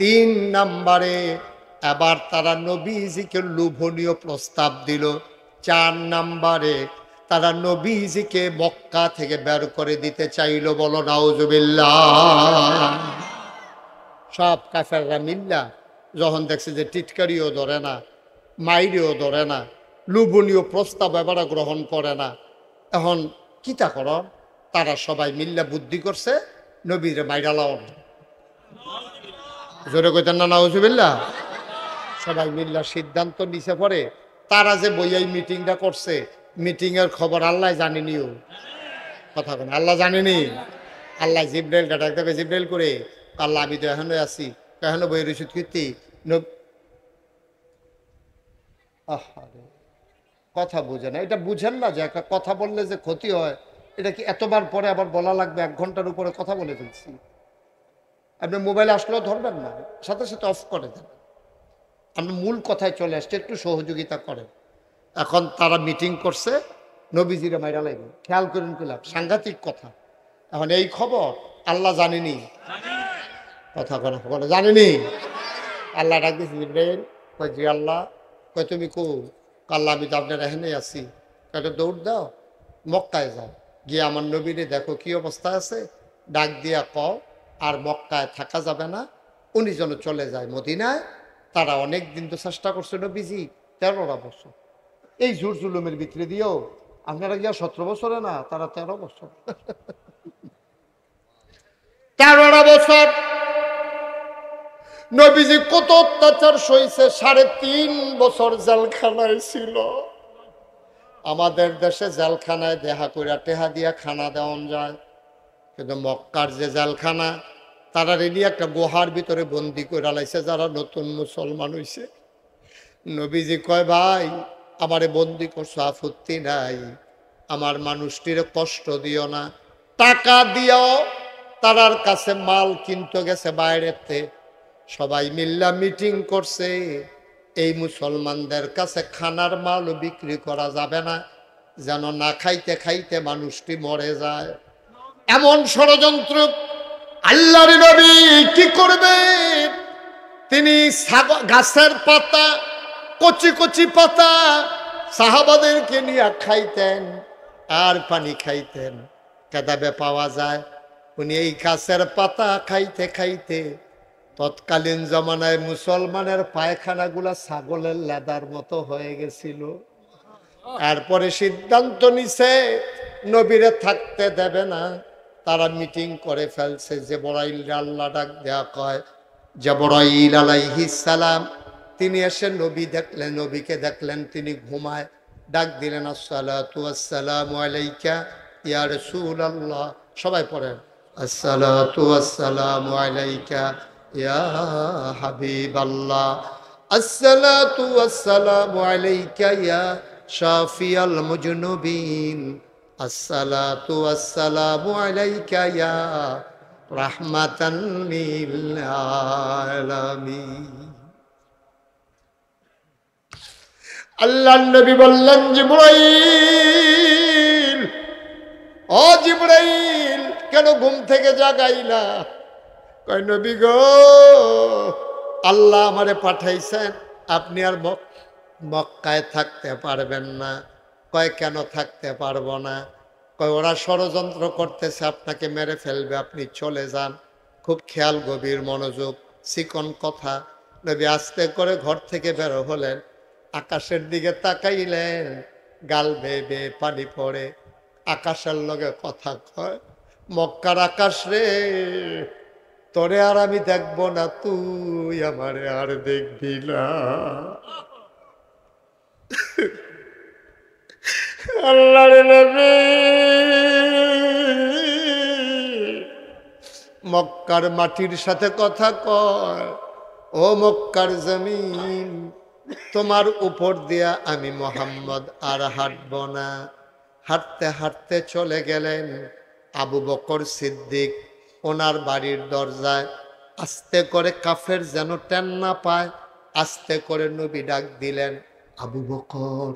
৩ নাম্বারে এবার তারা নবীজিকে লোভনীয় প্রস্তাব দিল। ৪ নাম্বারে তারা নবীজিকে মক্কা থেকে বের করে দিতে চাইল। বলো নাউজুবিল্লাহ। সব কাফেররা মিল্লা যখন দেখছে যে টিটকারিও ধরে না, মাইরেও ধরে না, লোভনীয় প্রস্তাব এবারে গ্রহণ করে না, এখন কিতা কর? তারা সবাই মিল্লা বুদ্ধি করছে, নবীরে মাইরা লাও। জোরে কইতেন না নাউজুবিল্লাহ? সবাই মিল্লা সিদ্ধান্ত নিছে। পরে তারা যে বইয়াই মিটিংটা করছে, মিটিং এর খবর আল্লাহ জানেনিও। কথা বলেন, আল্লাহ জানেনি? আল্লাহ জিব্রাইল ডাক দেবে, জিব্রাইল করে, আল্লাহ আমি তো এখনো আছি, এখনো বই রয়েছে কীর্তি। কথা বুঝে না, এটা বুঝেন না যে একটা কথা বললে যে ক্ষতি হয়, এটা কি এতবার পরে আবার বলা লাগবে? 1 ঘন্টার উপরে কথা বলে ফেলছি। আপনি মোবাইল আসলেও ধরবেন না, সাথে সাথে অফ করে দেন। আপনি মূল কথায় চলে আসছে, একটু সহযোগিতা করেন। এখন তারা মিটিং করছে, নবীজিরে মাইরা লাগবে। খেয়াল করুন কিলাম, সাংঘাতিক কথা। এখন এই খবর আল্লাহ জানেনি, কথা বলে জানেনি। আল্লাহ ডাক দিয়েছে জিব্রাইল, কয় জি আল্লাহ। কয় তুমি কো? আল্লাহ আমি তো আপনার এখানে আছি। কয়টা দৌড় দাও, মক্কায় যাও, গিয়ে আমার নবীরে দেখো কি অবস্থা আছে, ডাক দিয়া কও আর মক্কায় থাকা যাবে না, উনি যেন চলে যায় মদিনায়। তারা অনেক দিন তো চেষ্টা করছে নবীজি, 13টা বছর। এই জোর জুলুমের ভিতরে দিয়েও আপনারা গিয়া 17 বছরে না, তারা 13 বছর। 13টা বছর নবীজি কত অত্যাচার সইছে। 3.5 বছর জেলখানায় ছিল। আমাদের দেশে জেলখানায় দেখা করে টেহা দিয়া খানা দেওয়ান যায়, কিন্তু মক্কার যে জেলখানা, তারা রেডি একটা গুহার ভিতরে বন্দি করে লাইছে যারা নতুন মুসলমান হইছে। নবীজি কয় ভাই আমারে বন্দি করছো, আপত্তি নাই, আমার মানুষটির কষ্ট দিও না, টাকা দিও। তারার কাছে মাল কিনতে গেছে বাইরেতে, সবাই মিল্লা মিটিং করছে, এই মুসলমানদের কাছে খানার মাল বিক্রি করা যাবে না, যেন না খাইতে খাইতে মানুষটি মরে যায়। এমন ষড়যন্ত্র। আল্লাহর নবী কি করবে? তিনি গাছের পাতা, কচি কচি পাতা সাহাবাদেরকে নিয়ে খাইতেন আর পানি খাইতেন। কেদাবে পাওয়া যায় উনি এই গাছের পাতা খাইতে খাইতে তৎকালীন জমানায় মুসলমানের পায়খানাগুলা ছাগলের লেদার মতো হয়ে গেছিল। এরপরে সিদ্ধান্ত নিছে নবীরে থাকতে দেবে না। তারা মিটিং করে ফেলছে। জিবরাইল আল্লাহ ডাক দেয়া কয়, জিবরাইল আলাইহিস সালাম তিনি এসে নবীকে দেখলেন তিনি ঘুমায়। ডাক দিলেন, আসসালাতু ওয়াসসালামু আলাইকা ইয়া রাসূলুল্লাহ। সবাই পড়েন, আসসালাতু ওয়াসসালামু আলাইকা ইয়া হাবিবাল্লাহ, আসসালাতু ওয়াসসালামু আলাইকা ইয়া শাফিয়াল মুজনুবিন, আসসালাতু ওয়াসসালামু আলাইকা ইয়া রাহমাতান লিল আলামিন। আল্লাহর নবী বললেন, জিবরাইল, ও জিবরাইল, কেন ঘুম থেকে জাগাইলা? কয়, নবী গো, আল্লাহ আমারে পাঠাইছেন, আপনি আর মক্কায় থাকতে পারবেন না। কয়, কেন থাকতে পারবো না? কয়, ওরা ষড়যন্ত্র করতেছে, আপনাকে মেরে ফেলবে, আপনি চলে যান। খুব খেয়াল, গভীর মনোযোগ, চিকন কথা। নবী আস্তে করে ঘর থেকে বের হলেন, আকাশের দিকে তাকাইলেন, গাল বেয়ে বেয়ে পানি পড়ে। আকাশের লগে কথা কয়, মক্কার আকাশ রে, তোরে আর আমি দেখবো না, তুই আমারে আর দেখবি না। আল্লাহর নবী মক্কার মাটির সাথে কথা কয়, ও মক্কার জমিন, তোমার উপর দিয়া আমি মুহাম্মদ আর হাঁটব না। হাঁটতে হাঁটতে চলে গেলেন আবু বকর সিদ্দিক ওনার বাড়ির দরজায়। আস্তে করে কাফের যেন টেন না পায়, আস্তে করে নবী ডাক দিলেন, আবু বকর।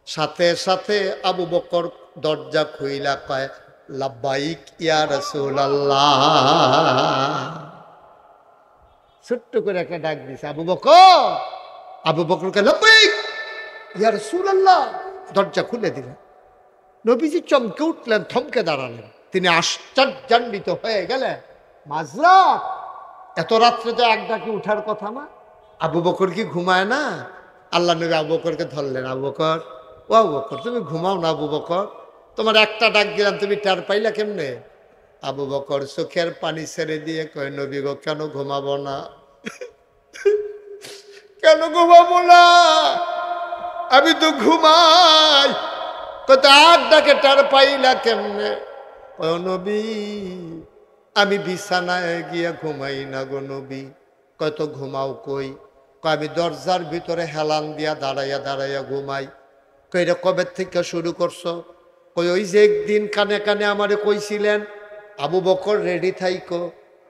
সাথে সাথে আবু বকর দরজা খুইলা কয়, লাব্বাইক ইয়া রাসূলুল্লাহ। ছোট্ট করে একটা ডাক দিছে, আবু বকর। আবু বকরকে লাব্বাইক ইয়া রাসূলুল্লাহ, দরজা খুলে দিলেন। নবীজি চমকে উঠলেন, থমকে দাঁড়ালেন। তিনি আশ্চর্যান্বিত হয়ে গেলেন, মাঝরাত, এত রাত্রে তো এক ডাকে উঠার কথা না। আবু বকর কি ঘুমায় না? আল্লাহ নবী আবু বকরকে ধরলেন, আবু বকর, ও আবু বকর, তুমি ঘুমাও না আবু বকর? তোমার একটা ডাক দিলাম, তুমি টের পাইলা কেমনে? আবু বকর চোখের পানি ছেড়ে দিয়ে কয়, নবী গো, কেন ঘুমাবো না? কেন ঘুমাবো না? আমি তো ঘুমাই। কত আর ডাকে টের পাইলা কেমনে? ও নবী, আমি বিছানায় গিয়ে ঘুমাই না গো নবী। কত ঘুমাও কই? আমি দরজার ভিতরে হেলান দিয়া দাঁড়াইয়া দাঁড়াইয়া ঘুমাই। কইরা কবে থেকে শুরু করছো? কই, ওই যে একদিন কানে কানে আমারে কইছিলেন, আবু বকর রেডি থাইকো,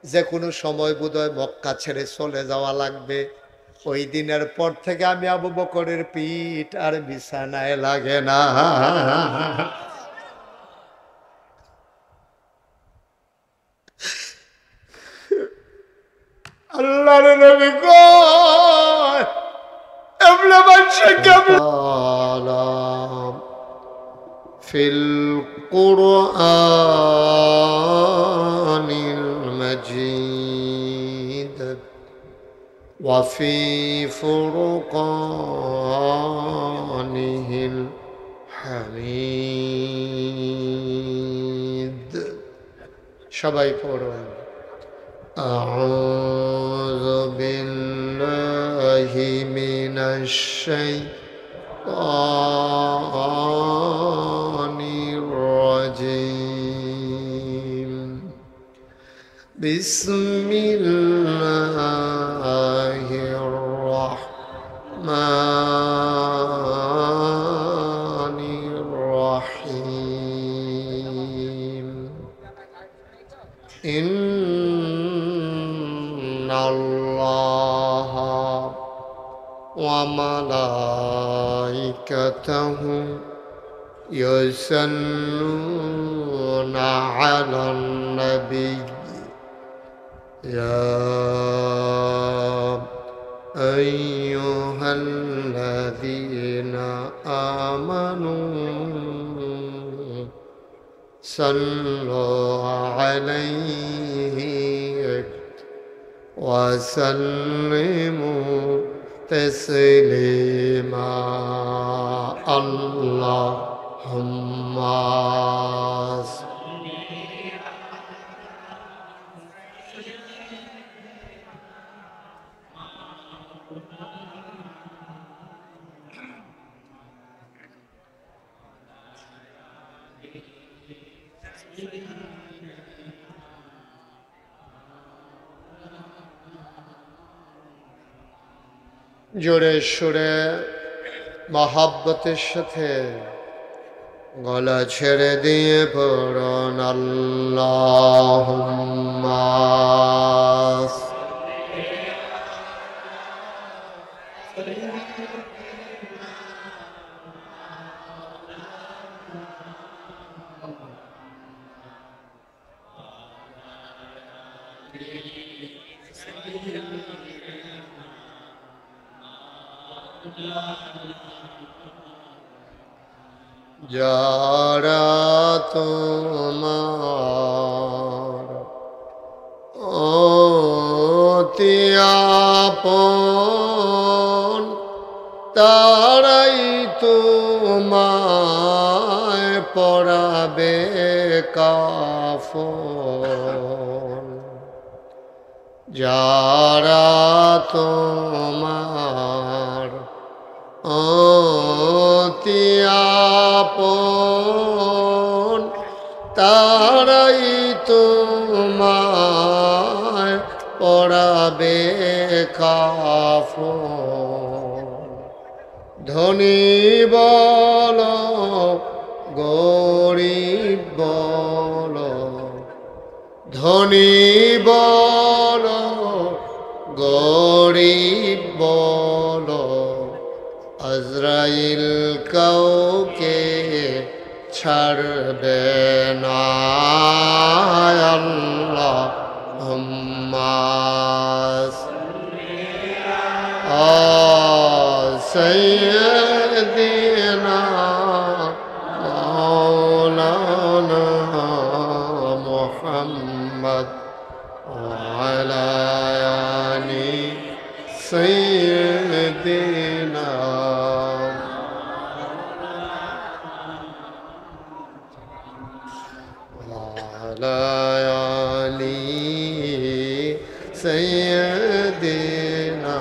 যে কোনো সময় বোধহয় মক্কা ছেড়ে চলে যাওয়া লাগবে। ওই দিনের পর থেকে আমি আবু বকরের পিঠ আর বিছানায় লাগে না। আল্লাহর নবী কয়, এমনে মানুষে কেমন ফিল কুরআনিল মাজিদ ওয়া ফি ফুরকানিহিল হামিদ। সবাই পড়ুন, أعوذ بالله من الشيطان الرجيم. بسم الله الرحمن الرحيم. إن الله وملائكته يصلون على النبي يا أيها الذين آمنوا صلوا عليه وسلموا تسليما اللهم জোরে সুরে মহাব্বতের সাথে গলা ছেড়ে দিয়ে পড়ুন আল্লাহুম্মা যারা তোমার অতি আপন তারাই তোমায় পরাবে কাফন যারা তোমার অতি আপন তারাই তোমায় পরাবে কাফন ধনী বল গরিব বল ধনী বল গরিব বল আজরাইল কাউকে ছাড়বে না আল্লাহুম্মা সাইয়্যিদিনা মাওলানা মুহাম্মদ ওয়া আলা আলি সাইয়্যিদিনা سيدنا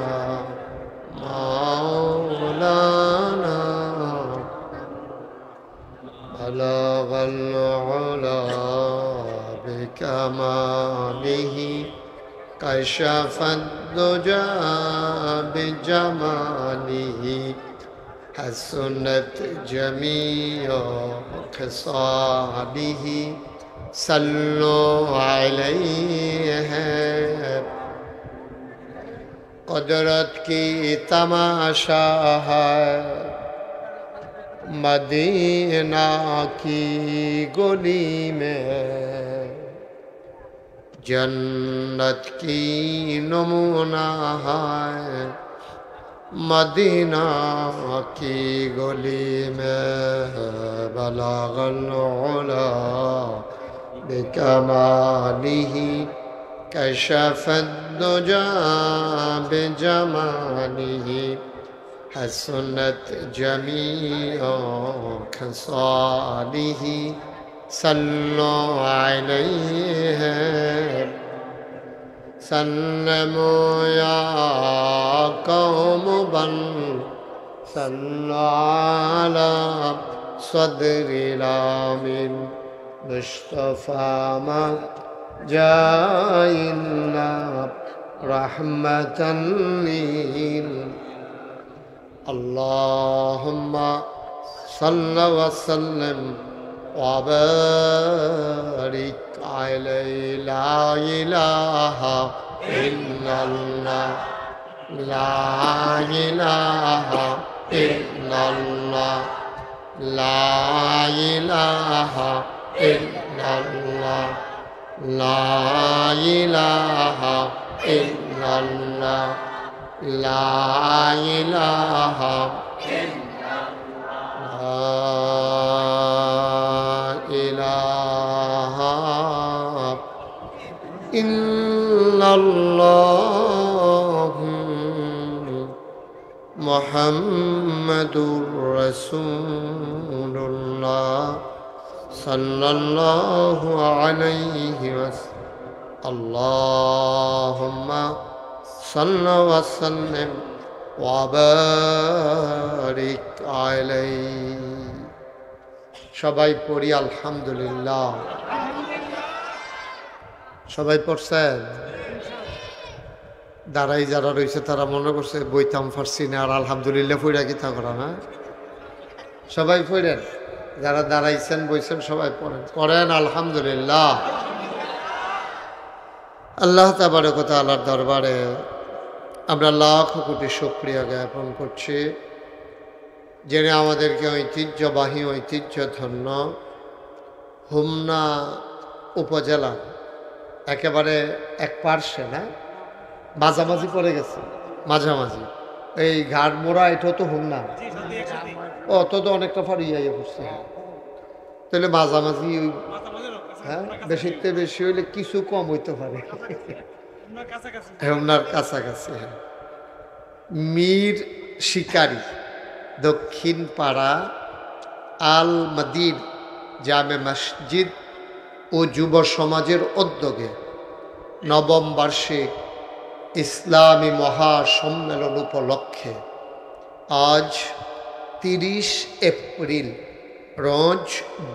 مولانا بلغ العلا بكماله كشف الدجى بجماله حسنت جميع خصاله صلوا عليه قدرت کی تماشا ہے مدینہ کی گلی میں جنت کی نمونہ ہے مدینہ کی گلی میں بلغ العلا بکمالہ كشف الدجى بجماله حسنت جميع خصاله صلوا عليه سلموا يا قوم بل صلوا على صدر الامين مصطفى ما جاءنا رحمة لل اللهم صل وسلم وبارك عليه لا إله إلا الله লা ইলাহা ইল্লাল্লাহ লা ইলাহা ইল্লাল্লাহ লা ইলাহা ইল্লাল্লাহ লা ইলাহা ইল্লাল্লাহ মুহাম্মাদুর রাসূলুল্লাহ সাল্লাল্লাহু আলাইহি ওয়াসাল্লাম আল্লাহুম্মা সাল্লি ওয়া সাল্লিম ওয়া বারিক আলাইহি। সবাই পড়ি আলহামদুলিল্লাহ। সবাই পড়ছেন? দাঁড়াই যারা রয়েছে তারা মনে করছে বইতাম ফারসি না, আর আলহামদুলিল্লাহ পড়া কিতা করা না। সবাই পড়েন, যারা দাঁড়াইছেন বইছেন সবাই পড়েন, পড়েন আলহামদুলিল্লাহ। আল্লাহ তাবারক ওয়া তাআলার দরবারে আমরা লাখ কোটি শুকরিয়া জ্ঞাপন করছি, যিনি আমাদেরকে ঐতিহ্যবাহী ঐতিহ্যধন্য হোমনা উপজেলা একেবারে এক পার্শ্বে না, মাঝামাঝি পড়ে গেছে, মাঝামাঝি এই ঘাড়মোড়া, এটাও তো হোমনা, অত তো অনেকটা ফারিয়ে পড়ছে, তাহলে মাঝামাঝি ওই হ্যাঁ, বেশিতে বেশি হইলে কিছু কম হইতে পারে, হোমনার কাছাকাছি। হ্যাঁ, মীর শিকারী দক্ষিণ পাড়া আল মাদিন জামে মসজিদ ও যুব সমাজের উদ্যোগে নবম বার্ষিক ইসলামী মহাসম্মেলন উপলক্ষে আজ 30 এপ্রিল রোজ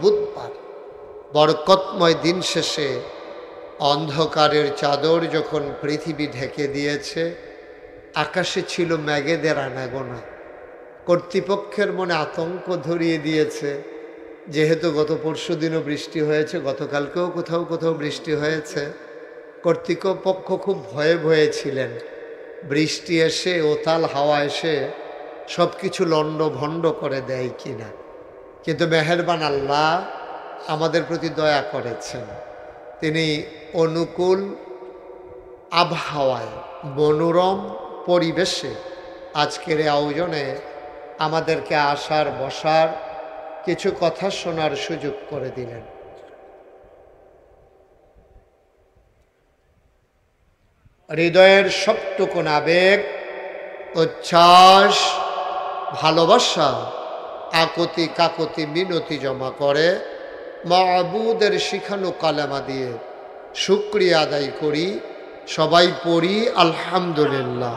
বুধবার বরকতময় দিন শেষে অন্ধকারের চাদর যখন পৃথিবী ঢেকে দিয়েছে, আকাশে ছিল মেঘেদের আনাগোনা, কর্তৃপক্ষের মনে আতঙ্ক ধরিয়ে দিয়েছে, যেহেতু গত পরশু দিনও বৃষ্টি হয়েছে, গতকালকেও কোথাও কোথাও বৃষ্টি হয়েছে, কর্তৃপক্ষ খুব ভয়ে ভয়ে ছিলেন বৃষ্টি এসে ওতাল হাওয়া এসে সব কিছু লণ্ডভণ্ড করে দেয় কিনা। কিন্তু মেহেরবান আল্লাহ আমাদের প্রতি দয়া করেছেন, তিনি অনুকূল আবহাওয়ায় মনোরম পরিবেশে আজকের এই আয়োজনে আমাদেরকে আসার বসার কিছু কথা শোনার সুযোগ করে দিলেন। হৃদয়ের সবটুকু আবেগ, উচ্ছ্বাস, ভালোবাসা, আকুতি কাকুতি মিনতি জমা করে মাবুদের শিখানো কালেমা দিয়ে শুকরিয়া আদায় করি। সবাই পড়ি আলহামদুলিল্লাহ।